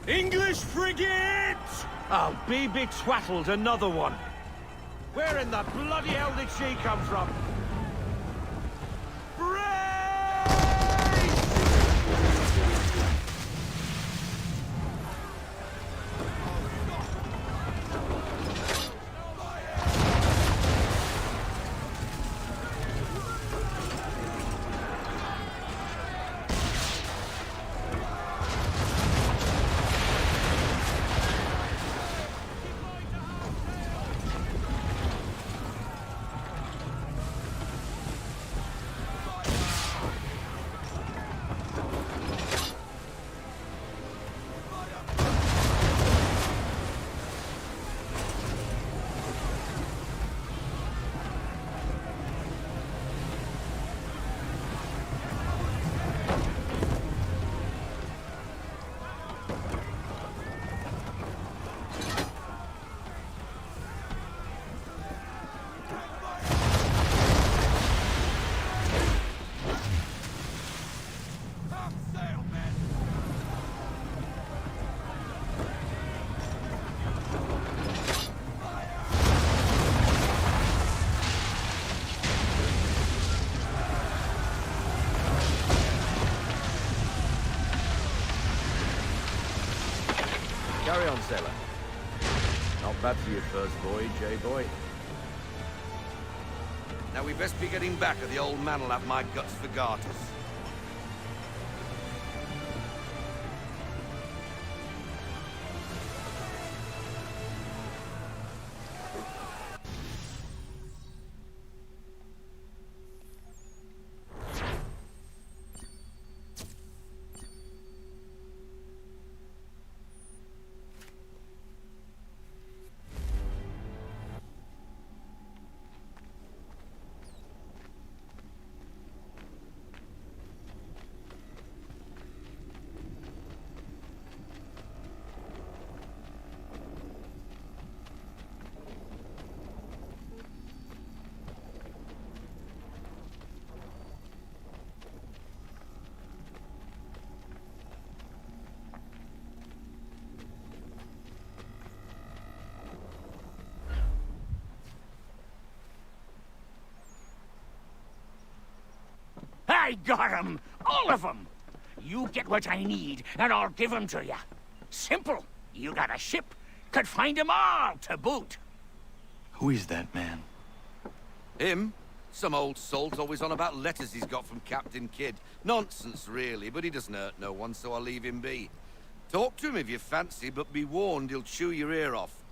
[SPEAKER 12] English frigate! I'll be betwattled, another one. Where in the bloody hell did she come from? Carry on, sailor. Not bad for your first voyage, eh, boy?
[SPEAKER 8] Now we best be getting back, or the old man will have my guts for garters.
[SPEAKER 7] I got 'em! All of 'em! You get what I need, and I'll give 'em to you. Simple. You got a ship, could find 'em all to boot.
[SPEAKER 11] Who is that man?
[SPEAKER 8] Him? Some old salt always on about letters he's got from Captain Kidd. Nonsense, really, but he doesn't hurt no one, so I'll leave him be. Talk to him if you fancy, but be warned he'll chew your ear off.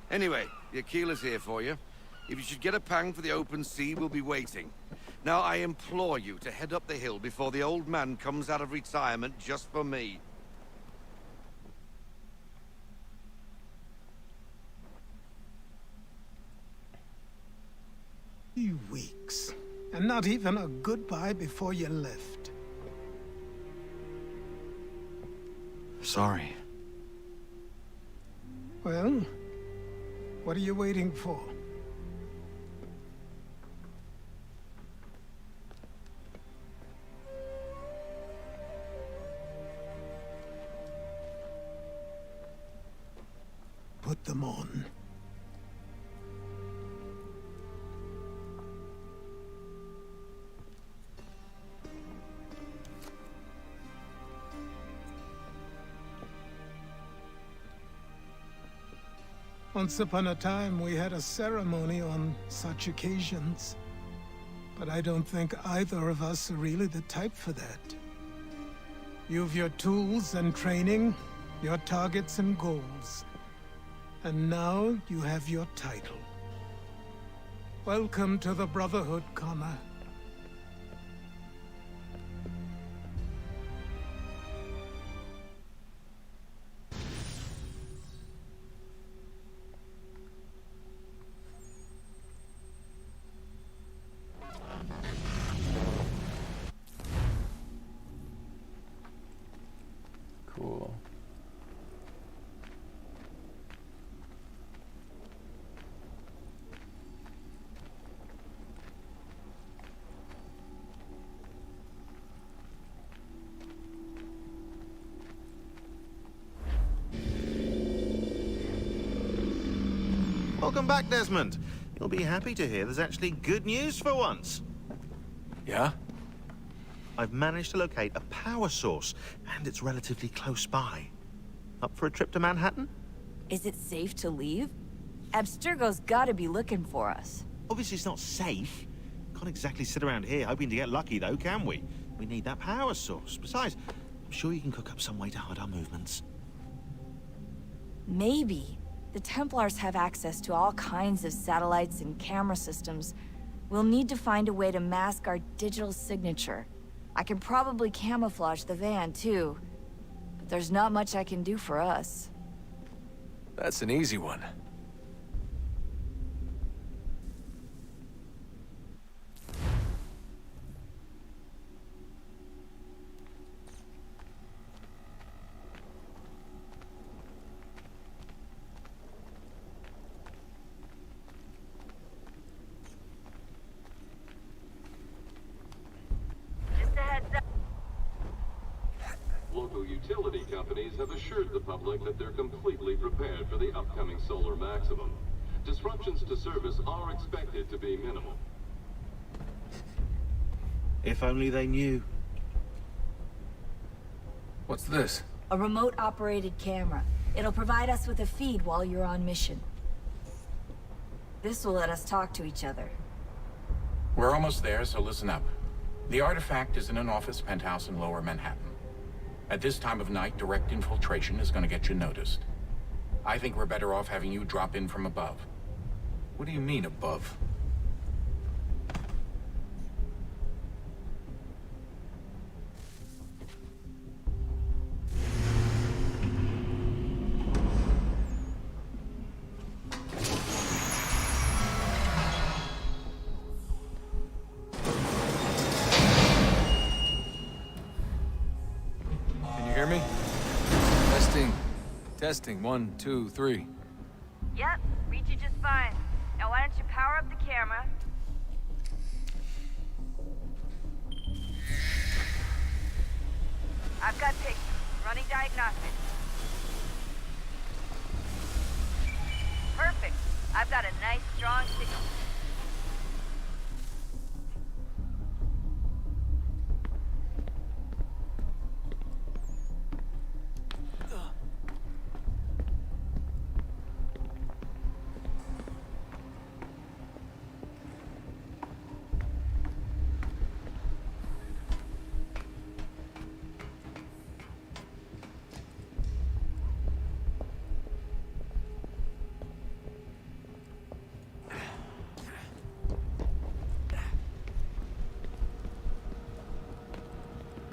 [SPEAKER 8] Anyway, the Aquila's here for you. If you should get a pang for the open sea, we'll be waiting. Now, I implore you to head up the hill before the old man comes out of retirement just for me.
[SPEAKER 2] 3 weeks, and not even a goodbye before you left.
[SPEAKER 11] Sorry.
[SPEAKER 2] Well, what are you waiting for? Put them on. Once upon a time, we had a ceremony on such occasions. But I don't think either of us are really the type for that. You've your tools and training, your targets and goals. And now you have your title. Welcome to the Brotherhood, Connor.
[SPEAKER 1] Cool.
[SPEAKER 10] Welcome back, Desmond. You'll be happy to hear there's actually good news for once.
[SPEAKER 11] Yeah?
[SPEAKER 10] I've managed to locate a power source, and it's relatively close by. Up for a trip to Manhattan?
[SPEAKER 13] Is it safe to leave? Abstergo's gotta be looking for us.
[SPEAKER 10] Obviously it's not safe. Can't exactly sit around here hoping to get lucky, though, can we? We need that power source. Besides, I'm sure you can cook up some way to hide our movements.
[SPEAKER 13] Maybe. The Templars have access to all kinds of satellites and camera systems. We'll need to find a way to mask our digital signature. I can probably camouflage the van, too. But there's not much I can do for us.
[SPEAKER 11] That's an easy one.
[SPEAKER 14] Local utility companies have assured the public that they're completely prepared for the upcoming solar maximum. Disruptions to service are expected to be minimal.
[SPEAKER 10] If only they knew.
[SPEAKER 11] What's this?
[SPEAKER 13] A remote-operated camera. It'll provide us with a feed while you're on mission. This will let us talk to each other.
[SPEAKER 15] We're almost there, so listen up. The artifact is in an office penthouse in Lower Manhattan. At this time of night, direct infiltration is going to get you noticed. I think we're better off having you drop in from above.
[SPEAKER 11] What do you mean, above? Testing, 1, 2, 3.
[SPEAKER 13] Yep, read you just fine. Now why don't you power up the camera? I've got patients. Running diagnostics. Perfect. I've got a nice, strong signal.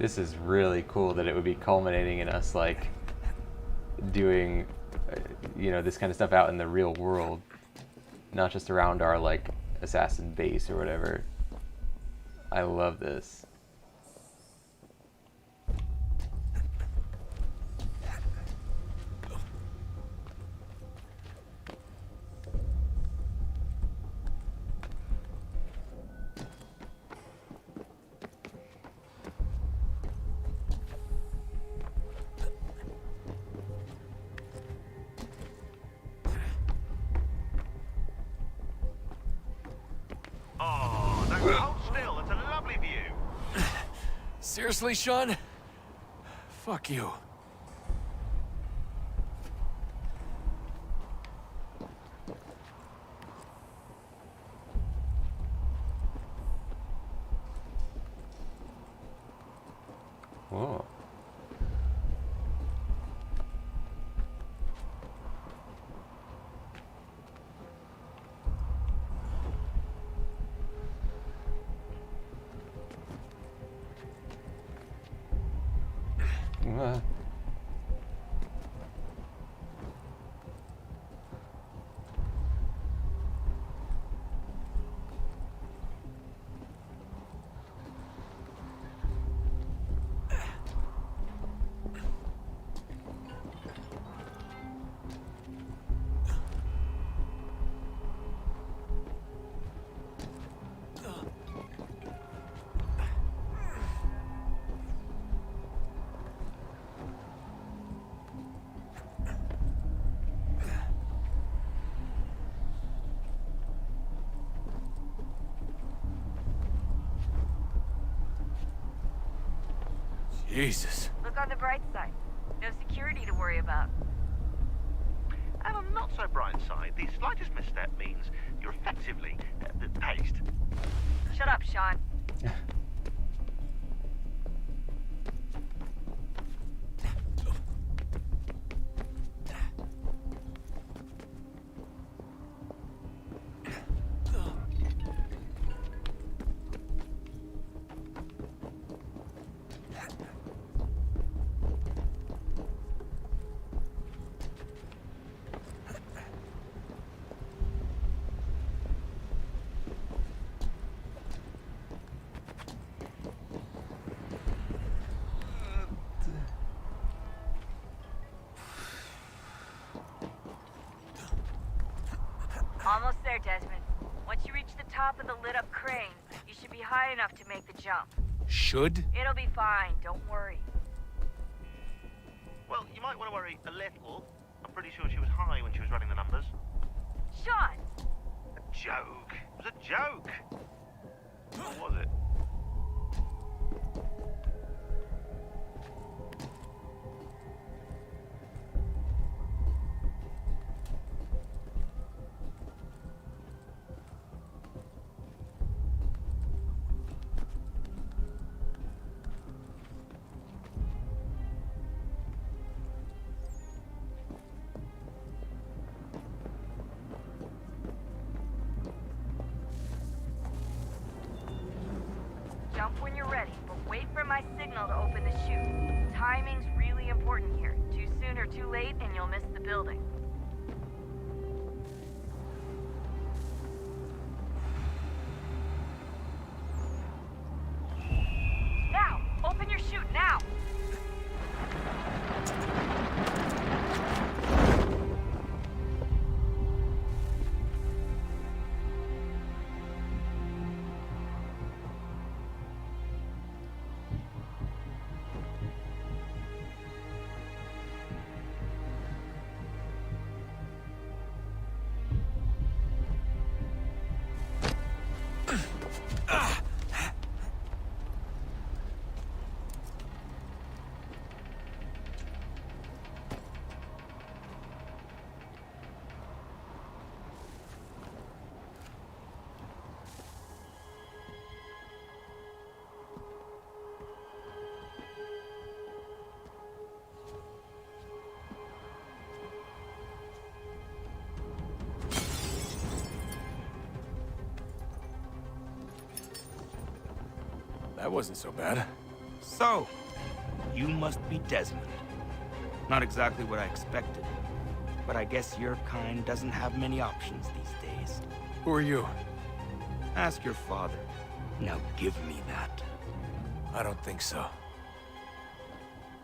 [SPEAKER 1] This is really cool that it would be culminating in us like doing, you know, this kind of stuff out in the real world, not just around our like assassin base or whatever. I love this.
[SPEAKER 10] Oh, don't hold still. It's a lovely view.
[SPEAKER 11] Seriously, Sean? Fuck you.
[SPEAKER 1] Whoa.
[SPEAKER 11] Jesus.
[SPEAKER 13] Look on the bright side. No security to worry about.
[SPEAKER 10] And on the not so bright side, the slightest misstep means you're effectively paced.
[SPEAKER 13] Shut up, Sean. Almost there, Desmond. Once you reach the top of the lit-up crane, you should be high enough to make the jump.
[SPEAKER 11] Should?
[SPEAKER 13] It'll be fine, don't worry.
[SPEAKER 10] Well, you might want to worry a little. I'm pretty sure she was high when she was running the numbers.
[SPEAKER 13] Sean!
[SPEAKER 10] A joke. It was a joke. Or was it?
[SPEAKER 13] Jump when you're ready, but wait for my signal to open the chute. Timing's really important here. Too soon or too late, and you'll miss the building. Now! Open your chute, now!
[SPEAKER 11] That wasn't so bad.
[SPEAKER 16] So, you must be Desmond. Not exactly what I expected, but I guess your kind doesn't have many options these days.
[SPEAKER 17] Who are you?
[SPEAKER 16] Ask your father. Now give me that.
[SPEAKER 17] I don't think so.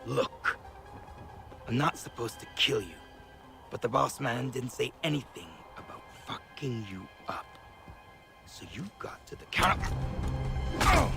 [SPEAKER 16] Look, I'm not supposed to kill you, but the boss man didn't say anything about fucking you up. So you've got to the count. Oh!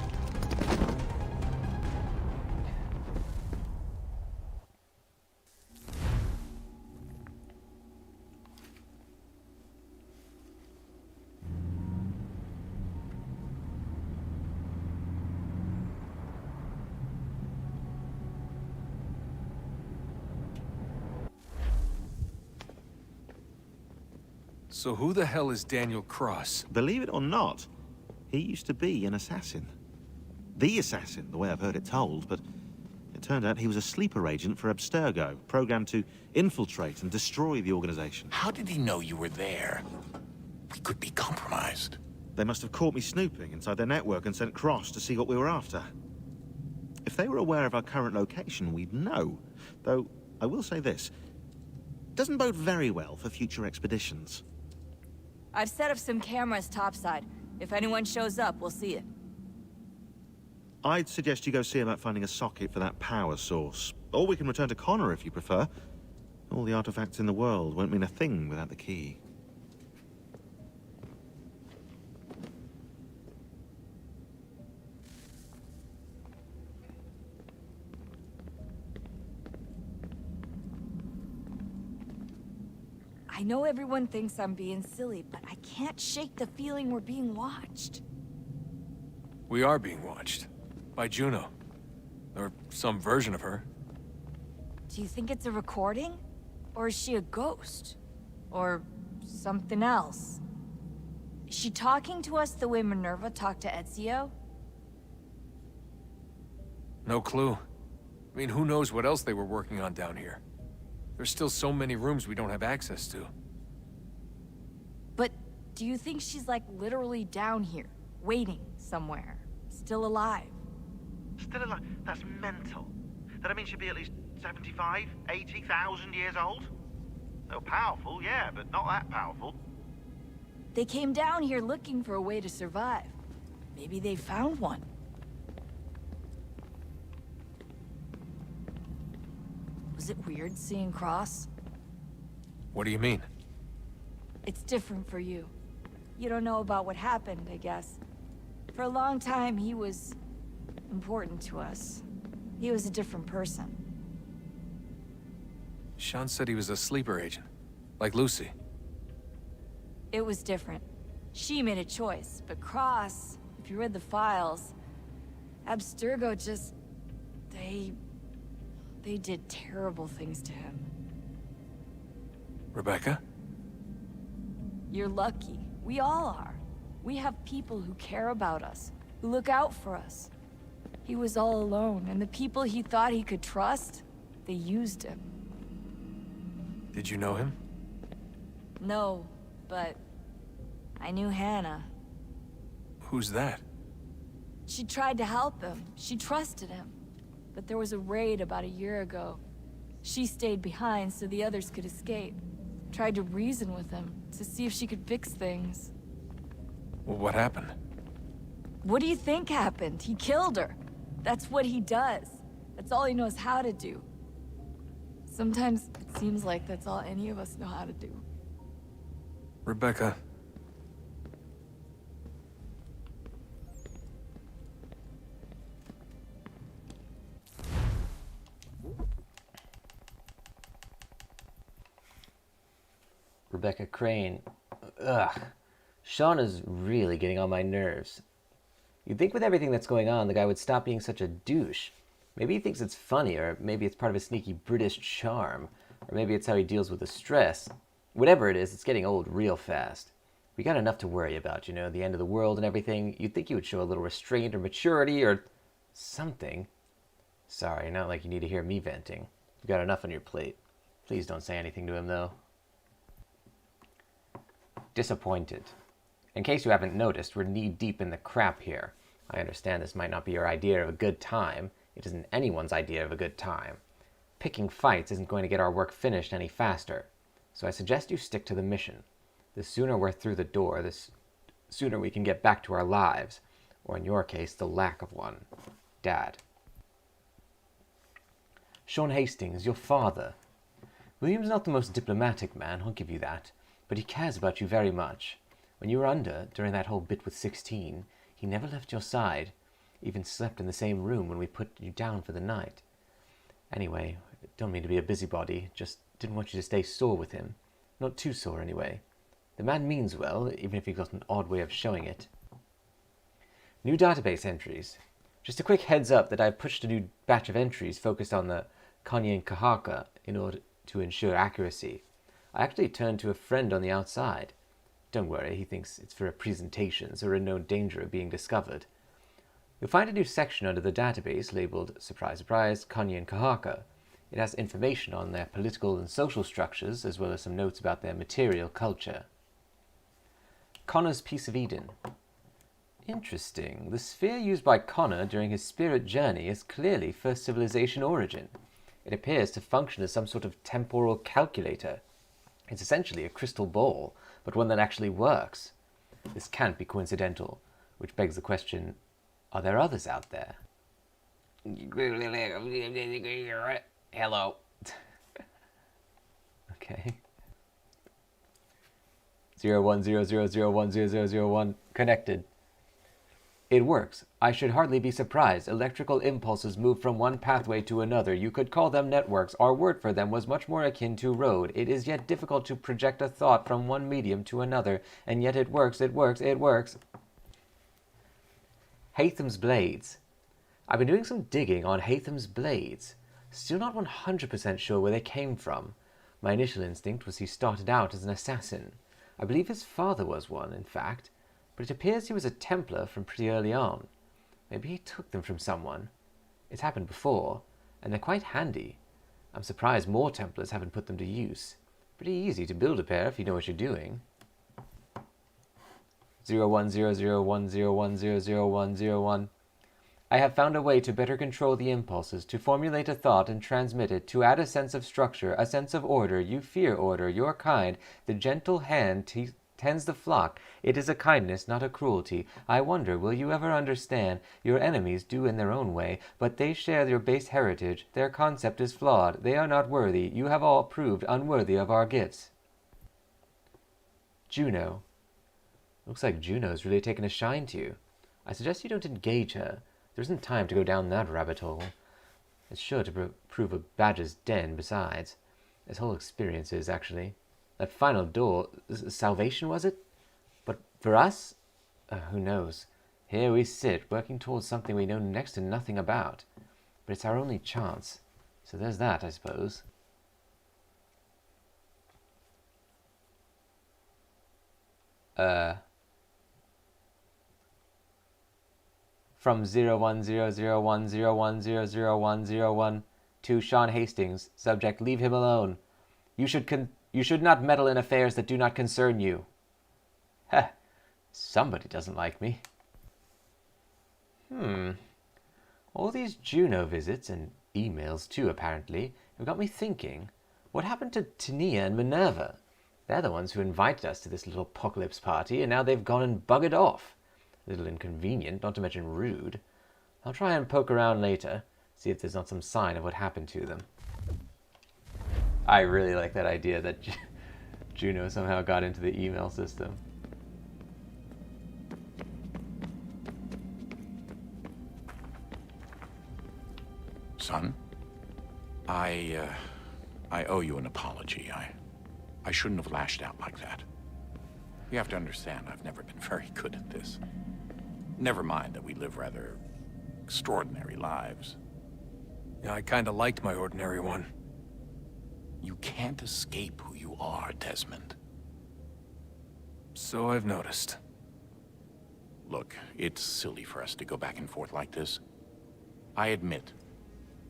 [SPEAKER 17] So who the hell is Daniel Cross?
[SPEAKER 10] Believe it or not, he used to be an assassin. The assassin, the way I've heard it told, but it turned out he was a sleeper agent for Abstergo, programmed to infiltrate and destroy the organization.
[SPEAKER 15] How did he know you were there? We could be compromised.
[SPEAKER 10] They must have caught me snooping inside their network and sent Cross to see what we were after. If they were aware of our current location, we'd know. Though, I will say this, doesn't bode very well for future expeditions.
[SPEAKER 13] I've set up some cameras topside. If anyone shows up, we'll see it.
[SPEAKER 10] I'd suggest you go see about finding a socket for that power source. Or we can return to Connor if you prefer. All the artifacts in the world won't mean a thing without the key.
[SPEAKER 13] I know everyone thinks I'm being silly, but I can't shake the feeling we're being watched.
[SPEAKER 17] We are being watched. By Juno. Or some version of her.
[SPEAKER 13] Do you think it's a recording? Or is she a ghost? Or something else? Is she talking to us the way Minerva talked to Ezio?
[SPEAKER 17] No clue. I mean, who knows what else they were working on down here? There's still so many rooms we don't have access to.
[SPEAKER 13] But do you think she's like literally down here, waiting somewhere, still alive?
[SPEAKER 10] Still alive? That's mental. That means she'd be at least 75, 80,000 years old? They're powerful, yeah, but not that powerful.
[SPEAKER 13] They came down here looking for a way to survive. Maybe they found one. Was it weird seeing Cross?
[SPEAKER 17] What do you mean?
[SPEAKER 13] It's different for you. You don't know about what happened, I guess. For a long time, he was important to us. He was a different person.
[SPEAKER 17] Sean said he was a sleeper agent. Like Lucy.
[SPEAKER 13] It was different. She made a choice, but Cross, if you read the files, Abstergo just... They did terrible things to him.
[SPEAKER 17] Rebecca?
[SPEAKER 13] You're lucky. We all are. We have people who care about us, who look out for us. He was all alone, and the people he thought he could trust, they used him.
[SPEAKER 17] Did you know him?
[SPEAKER 13] No, but I knew Hannah.
[SPEAKER 17] Who's that?
[SPEAKER 13] She tried to help him. She trusted him. But there was a raid about a year ago. She stayed behind so the others could escape. Tried to reason with him, to see if she could fix things.
[SPEAKER 17] Well, what happened?
[SPEAKER 13] What do you think happened? He killed her. That's what he does. That's all he knows how to do. Sometimes it seems like that's all any of us know how to do.
[SPEAKER 17] Rebecca.
[SPEAKER 1] Rebecca Crane. Ugh. Sean is really getting on my nerves. You'd think with everything that's going on, the guy would stop being such a douche. Maybe he thinks it's funny, or maybe it's part of his sneaky British charm, or maybe it's how he deals with the stress. Whatever it is, it's getting old real fast. We got enough to worry about, you know, the end of the world and everything. You'd think he would show a little restraint or maturity or something. Sorry, not like you need to hear me venting. You've got enough on your plate. Please don't say anything to him, though. Disappointed. In case you haven't noticed, we're knee-deep in the crap here. I understand this might not be your idea of a good time. It isn't anyone's idea of a good time. Picking fights isn't going to get our work finished any faster, so I suggest you stick to the mission. The sooner we're through the door, the sooner we can get back to our lives, or in your case, the lack of one. Dad. Sean Hastings, your father. William's not the most diplomatic man, I'll give you that, but he cares about you very much. When you were under, during that whole bit with 16, he never left your side, even slept in the same room when we put you down for the night. Anyway, don't mean to be a busybody, just didn't want you to stay sore with him. Not too sore, anyway. The man means well, even if he's got an odd way of showing it. New database entries. Just a quick heads up that I've pushed a new batch of entries focused on the Kanyen Kahaka in order to ensure accuracy. I actually turned to a friend on the outside. Don't worry, he thinks it's for a presentation, so we're in no danger of being discovered. You'll find a new section under the database labeled, surprise, surprise, Kanyen Kahaka. It has information on their political and social structures, as well as some notes about their material culture. Connor's Piece of Eden. Interesting. The sphere used by Connor during his spirit journey is clearly First Civilization origin. It appears to function as some sort of temporal calculator. It's essentially a crystal ball, but one that actually works. This can't be coincidental, which begs the question, are there others out there? Hello. Okay. 0100010001 connected. It works. I should hardly be surprised. Electrical impulses move from one pathway to another. You could call them networks. Our word for them was much more akin to road. It is yet difficult to project a thought from one medium to another, and yet it works, it works, it works. Haytham's Blades. I've been doing some digging on Haytham's Blades. Still not 100% sure where they came from. My initial instinct was he started out as an assassin. I believe his father was one, in fact, but it appears he was a Templar from pretty early on. Maybe he took them from someone. It's happened before, and they're quite handy. I'm surprised more Templars haven't put them to use. Pretty easy to build a pair if you know what you're doing. 010010100101. I have found a way to better control the impulses, to formulate a thought and transmit it, to add a sense of structure, a sense of order. You fear order, your kind. The gentle hand tends the flock. It is a kindness, not a cruelty. I wonder, will you ever understand? Your enemies do in their own way, but they share your base heritage. Their concept is flawed. They are not worthy. You have all proved unworthy of our gifts. Juno. Looks like Juno's really taken a shine to you. I suggest you don't engage her. There isn't time to go down that rabbit hole. It's sure to prove a badger's den, besides. This whole experience is, actually. That final door, salvation, was it? But for us? Who knows? Here we sit, working towards something we know next to nothing about. But it's our only chance. So there's that, I suppose. From 010010100101 to Sean Hastings. Subject, leave him alone. You should not meddle in affairs that do not concern you. Heh. Somebody doesn't like me. All these Juno visits, and emails too, apparently, have got me thinking. What happened to Tania and Minerva? They're the ones who invited us to this little apocalypse party, and now they've gone and buggered off. A little inconvenient, not to mention rude. I'll try and poke around later, see if there's not some sign of what happened to them. I really like that idea that Juno somehow got into the email system.
[SPEAKER 15] Son, I owe you an apology. I shouldn't have lashed out like that. You have to understand, I've never been very good at this. Never mind that we live rather extraordinary lives.
[SPEAKER 17] Yeah, I kinda liked my ordinary one.
[SPEAKER 15] You can't escape who you are, Desmond.
[SPEAKER 17] So I've noticed.
[SPEAKER 15] Look, it's silly for us to go back and forth like this. I admit,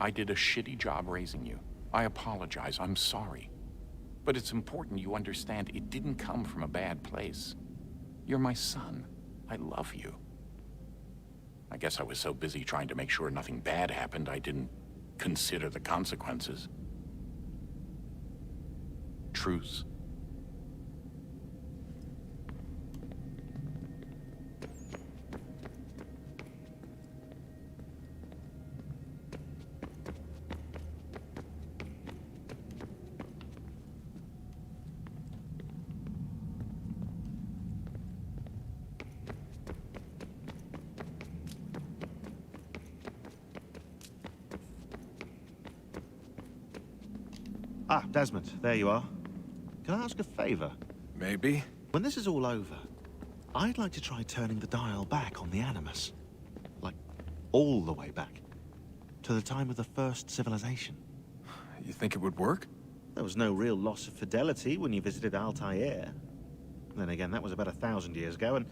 [SPEAKER 15] I did a shitty job raising you. I apologize, I'm sorry. But it's important you understand it didn't come from a bad place. You're my son. I love you. I guess I was so busy trying to make sure nothing bad happened, I didn't consider the consequences. Truce.
[SPEAKER 10] Ah, Desmond, there you are. Can I ask a favor?
[SPEAKER 17] Maybe.
[SPEAKER 10] When this is all over, I'd like to try turning the dial back on the Animus. Like, all the way back. To the time of the first civilization.
[SPEAKER 17] You think it would work?
[SPEAKER 10] There was no real loss of fidelity when you visited Altair. Then again, that was about 1,000 years ago, and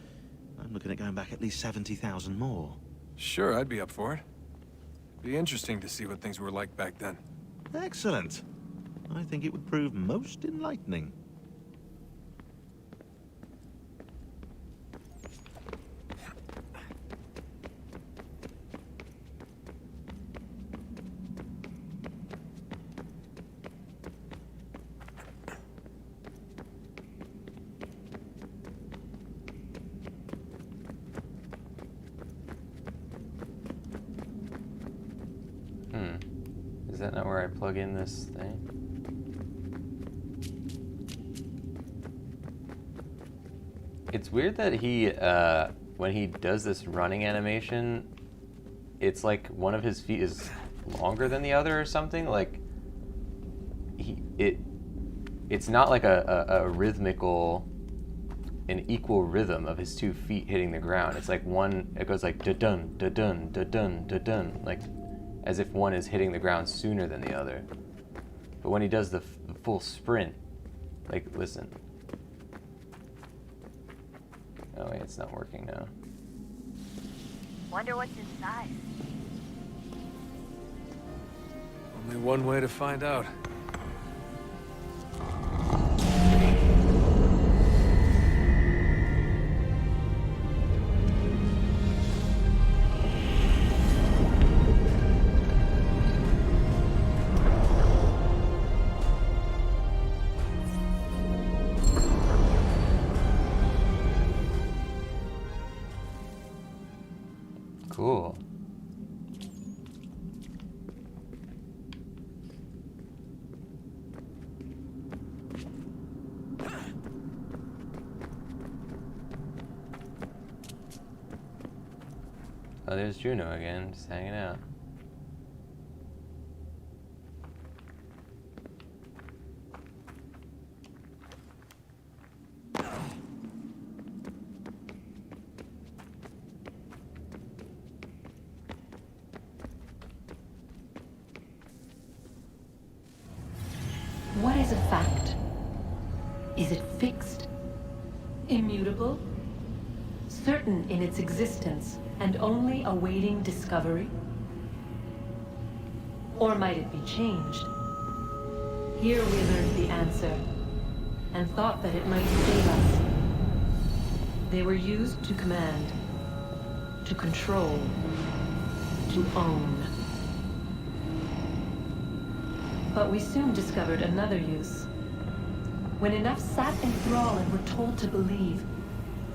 [SPEAKER 10] I'm looking at going back at least 70,000 more.
[SPEAKER 17] Sure, I'd be up for it. Be interesting to see what things were like back then.
[SPEAKER 10] Excellent. I think it would prove most enlightening.
[SPEAKER 1] Is that not where I plug in this thing? It's weird that he, when he does this running animation, it's like one of his feet is longer than the other or something. Like, it's not like a rhythmical, an equal rhythm of his 2 feet hitting the ground. It's like one, it goes like da-dun, da-dun, da-dun, da-dun, like as if one is hitting the ground sooner than the other. But when he does the full sprint, like, listen. Oh wait, it's not working now.
[SPEAKER 13] Wonder what's inside.
[SPEAKER 17] Only one way to find out.
[SPEAKER 1] Cool. Oh, there's Juno again, just hanging out.
[SPEAKER 18] What is a fact? Is it fixed? Immutable? Certain in its existence and only awaiting discovery? Or might it be changed? Here we learned the answer, and thought that it might save us. They were used to command, to control, to own. But we soon discovered another use. When enough sat in thrall and were told to believe,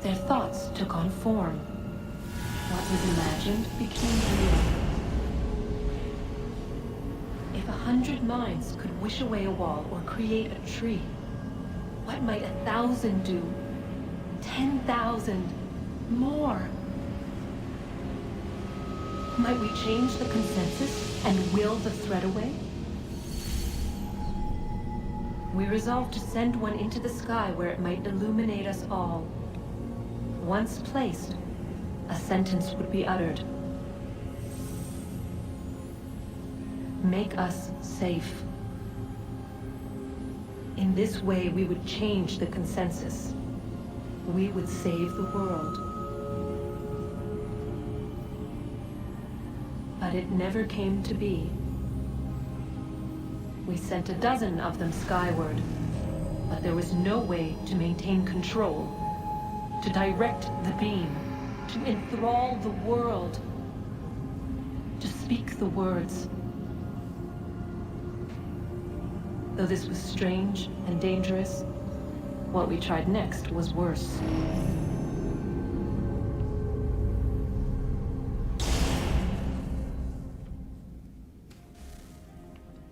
[SPEAKER 18] their thoughts took on form. What was imagined became real. If 100 minds could wish away a wall or create a tree, what might 1,000 do? 10,000? More? Might we change the consensus and will the threat away? We resolved to send one into the sky where it might illuminate us all. Once placed, a sentence would be uttered. Make us safe. In this way, we would change the consensus. We would save the world. But it never came to be. We sent a dozen of them skyward, but there was no way to maintain control, to direct the beam, to enthrall the world. speak the words. Though this was strange and dangerous, what we tried next was worse.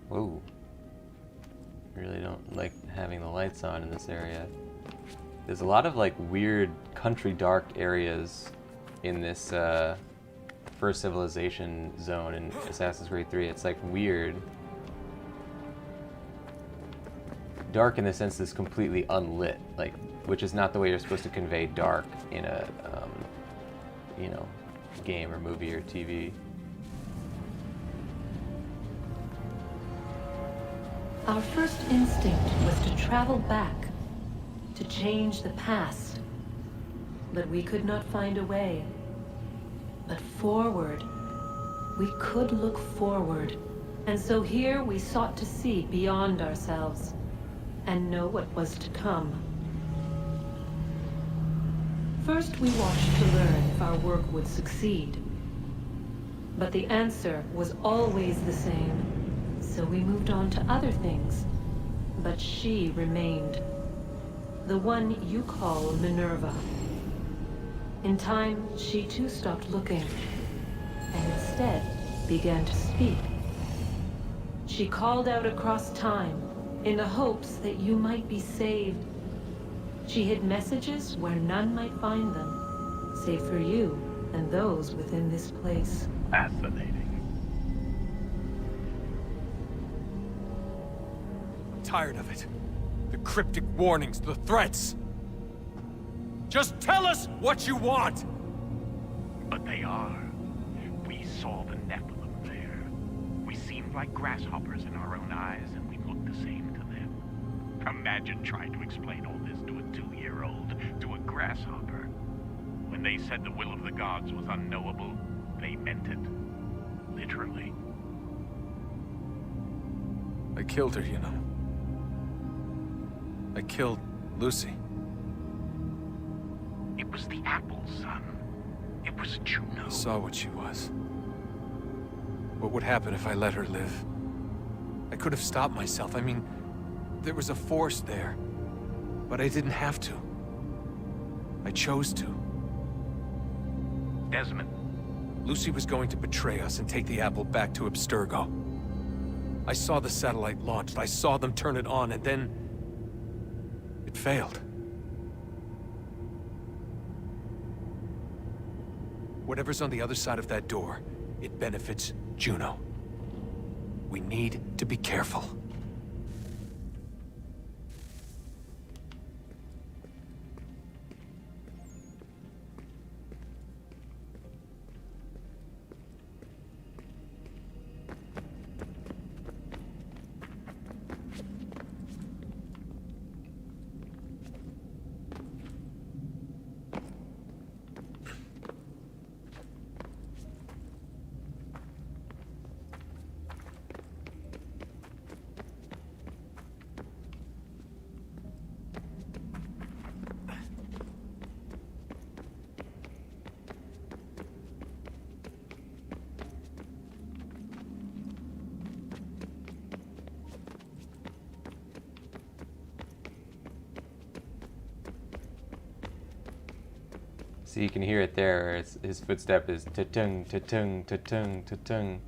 [SPEAKER 1] Whoa. I really don't like having the lights on in this area. There's a lot of like weird country dark areas in this First Civilization zone in Assassin's Creed 3. It's like weird. Dark in the sense that's completely unlit, like, which is not the way you're supposed to convey dark in a, you know, game or movie or TV.
[SPEAKER 18] Our first instinct was to travel back, to change the past. But we could not find a way. But forward, we could look forward. And so here we sought to see beyond ourselves and know what was to come. First, we watched to learn if our work would succeed. But the answer was always the same. So we moved on to other things. But she remained. The one you call Minerva. In time, she too stopped looking, and instead began to speak. She called out across time, in the hopes that you might be saved. She hid messages where none might find them, save for you and those within this place.
[SPEAKER 19] Fascinating.
[SPEAKER 17] Tired of it. The cryptic warnings, the threats. Just tell us what you want!
[SPEAKER 19] But they are. We saw the Nephilim there. We seemed like grasshoppers in our own eyes, and we looked the same to them. Imagine trying to explain all this to a 2-year-old, to a grasshopper. When they said the will of the gods was unknowable, they meant it. Literally.
[SPEAKER 17] I killed her, you know. I killed Lucy.
[SPEAKER 19] It was the apple, son. It was Juno.
[SPEAKER 17] I saw what she was. What would happen if I let her live? I could have stopped myself. I mean, there was a force there. But I didn't have to. I chose to.
[SPEAKER 19] Desmond.
[SPEAKER 17] Lucy was going to betray us and take the apple back to Abstergo. I saw the satellite launched. I saw them turn it on, and then it failed. Whatever's on the other side of that door, it benefits Juno. We need to be careful.
[SPEAKER 1] So you can hear it there. It's, his footstep is ta-tung, ta-tung, ta-tung, ta-tung.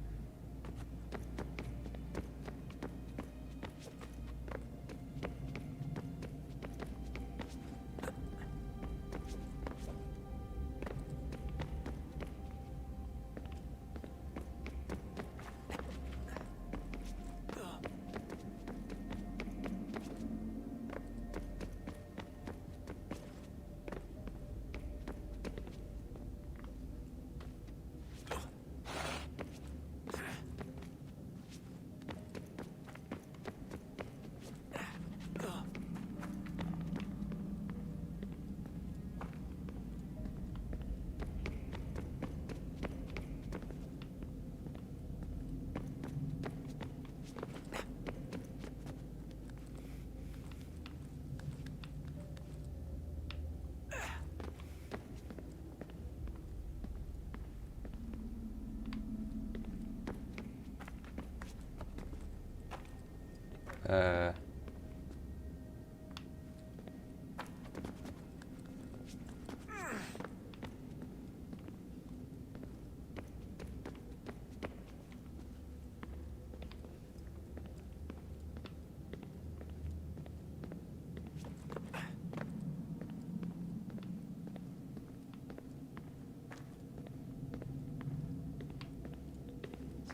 [SPEAKER 1] So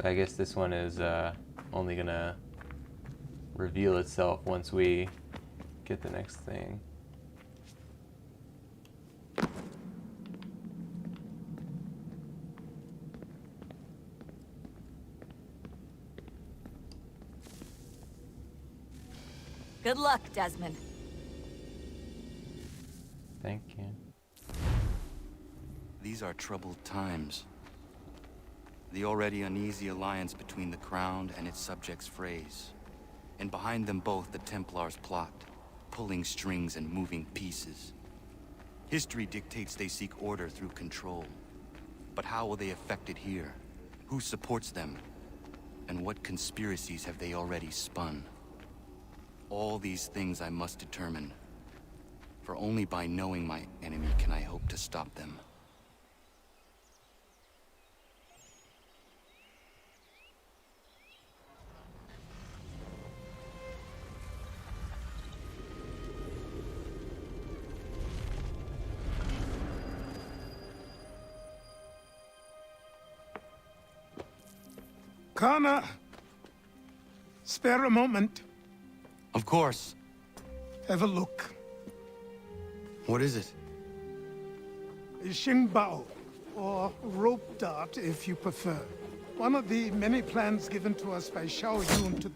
[SPEAKER 1] I guess this one is only gonna reveal itself once we get the next thing.
[SPEAKER 13] Good luck, Desmond.
[SPEAKER 1] Thank you.
[SPEAKER 3] These are troubled times. The already uneasy alliance between the Crown and its subjects frays. And behind them both the Templars plot, pulling strings and moving pieces. History dictates they seek order through control. But how will they affect it here? Who supports them? And what conspiracies have they already spun? All these things I must determine. For only by knowing my enemy can I hope to stop them.
[SPEAKER 2] Kana, spare a moment.
[SPEAKER 3] Of course.
[SPEAKER 2] Have a look.
[SPEAKER 3] What is it?
[SPEAKER 2] Xingbao, or rope dart if you prefer. One of the many plans given to us by Xiao Yun to...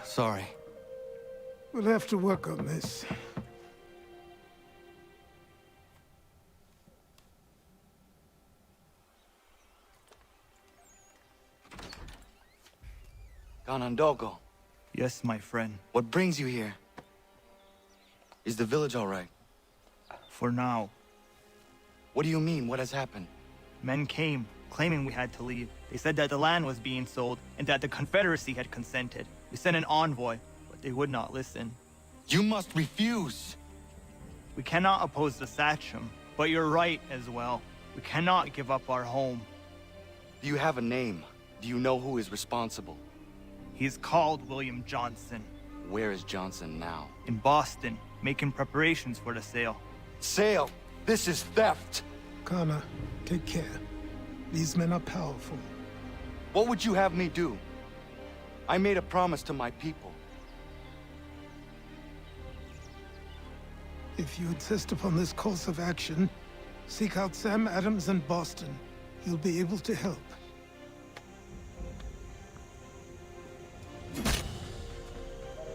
[SPEAKER 3] Sorry.
[SPEAKER 2] We'll have to work on this.
[SPEAKER 3] Ganondogo.
[SPEAKER 16] Yes, my friend.
[SPEAKER 3] What brings you here? Is the village all right?
[SPEAKER 16] For now.
[SPEAKER 3] What do you mean? What has happened?
[SPEAKER 16] Men came, claiming we had to leave. They said that the land was being sold, and that the Confederacy had consented. We sent an envoy, but they would not listen.
[SPEAKER 3] You must refuse!
[SPEAKER 16] We cannot oppose the Sachem, but you're right as well. We cannot give up our home.
[SPEAKER 3] Do you have a name? Do you know who is responsible?
[SPEAKER 16] He's called William Johnson.
[SPEAKER 3] Where is Johnson now?
[SPEAKER 16] In Boston, making preparations for the sale.
[SPEAKER 3] Sale? This is theft!
[SPEAKER 2] Kana, take care. These men are powerful.
[SPEAKER 3] What would you have me do? I made a promise to my people.
[SPEAKER 2] If you insist upon this course of action, seek out Sam Adams in Boston. He'll be able to help.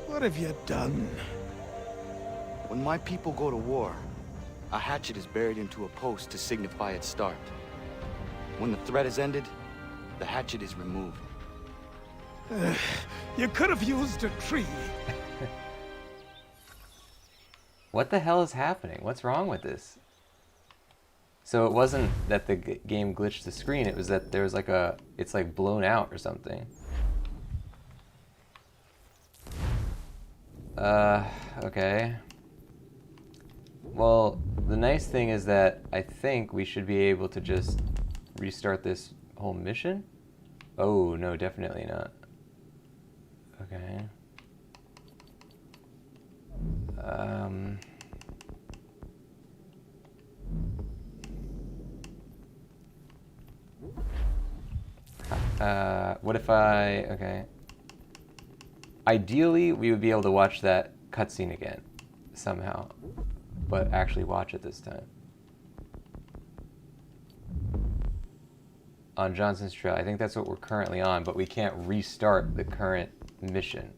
[SPEAKER 2] What have you done?
[SPEAKER 3] When my people go to war, a hatchet is buried into a post to signify its start. When the threat is ended, the hatchet is removed.
[SPEAKER 2] You could have used a tree.
[SPEAKER 1] What the hell is happening? What's wrong with this? So it wasn't that the game glitched the screen, it was that there was like a... it's like blown out or something. Okay. Well, the nice thing is that I think we should be able to just restart this whole mission. Oh, no, definitely not. Okay. What if I... okay. Ideally, we would be able to watch that cutscene again, somehow. But actually watch it this time. On Johnson's Trail. I think that's what we're currently on, but we can't restart the current mission.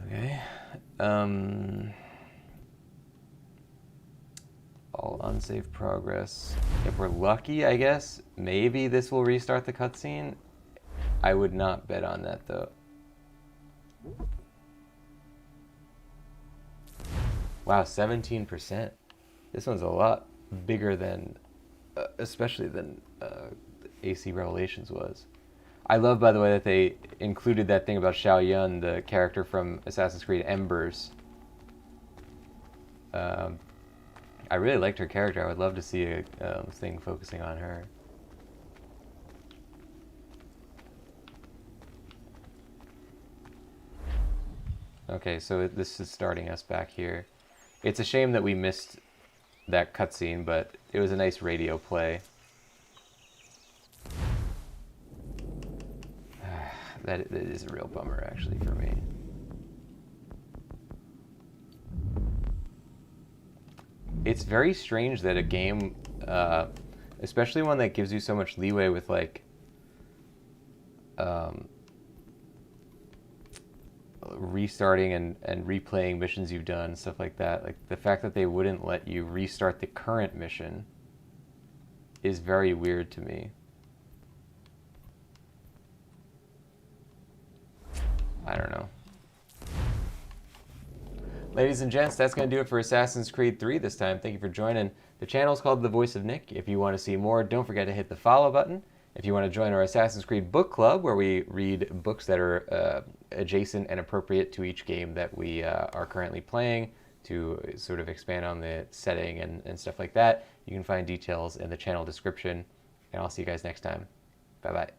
[SPEAKER 1] Okay. All unsafe progress. If we're lucky, I guess, maybe this will restart the cutscene. I would not bet on that, though. Wow, 17%. This one's a lot bigger than, especially than AC Revelations was. I love, by the way, that they included that thing about Xiao Yun, the character from Assassin's Creed Embers. I really liked her character. I would love to see a thing focusing on her. Okay, so this is starting us back here. It's a shame that we missed that cutscene, but it was a nice radio play. That is a real bummer, actually, for me. It's very strange that a game, especially one that gives you so much leeway with, like, restarting and replaying missions you've done, stuff like that. Like, the fact that they wouldn't let you restart the current mission is very weird to me. I don't know. Ladies and gents, that's going to do it for Assassin's Creed 3 this time. Thank you for joining. The channel is called The Voice of Nick. If you want to see more, don't forget to hit the follow button. If you want to join our Assassin's Creed book club, where we read books that are adjacent and appropriate to each game that we are currently playing, to sort of expand on the setting and stuff like that, you can find details in the channel description. And I'll see you guys next time. Bye-bye.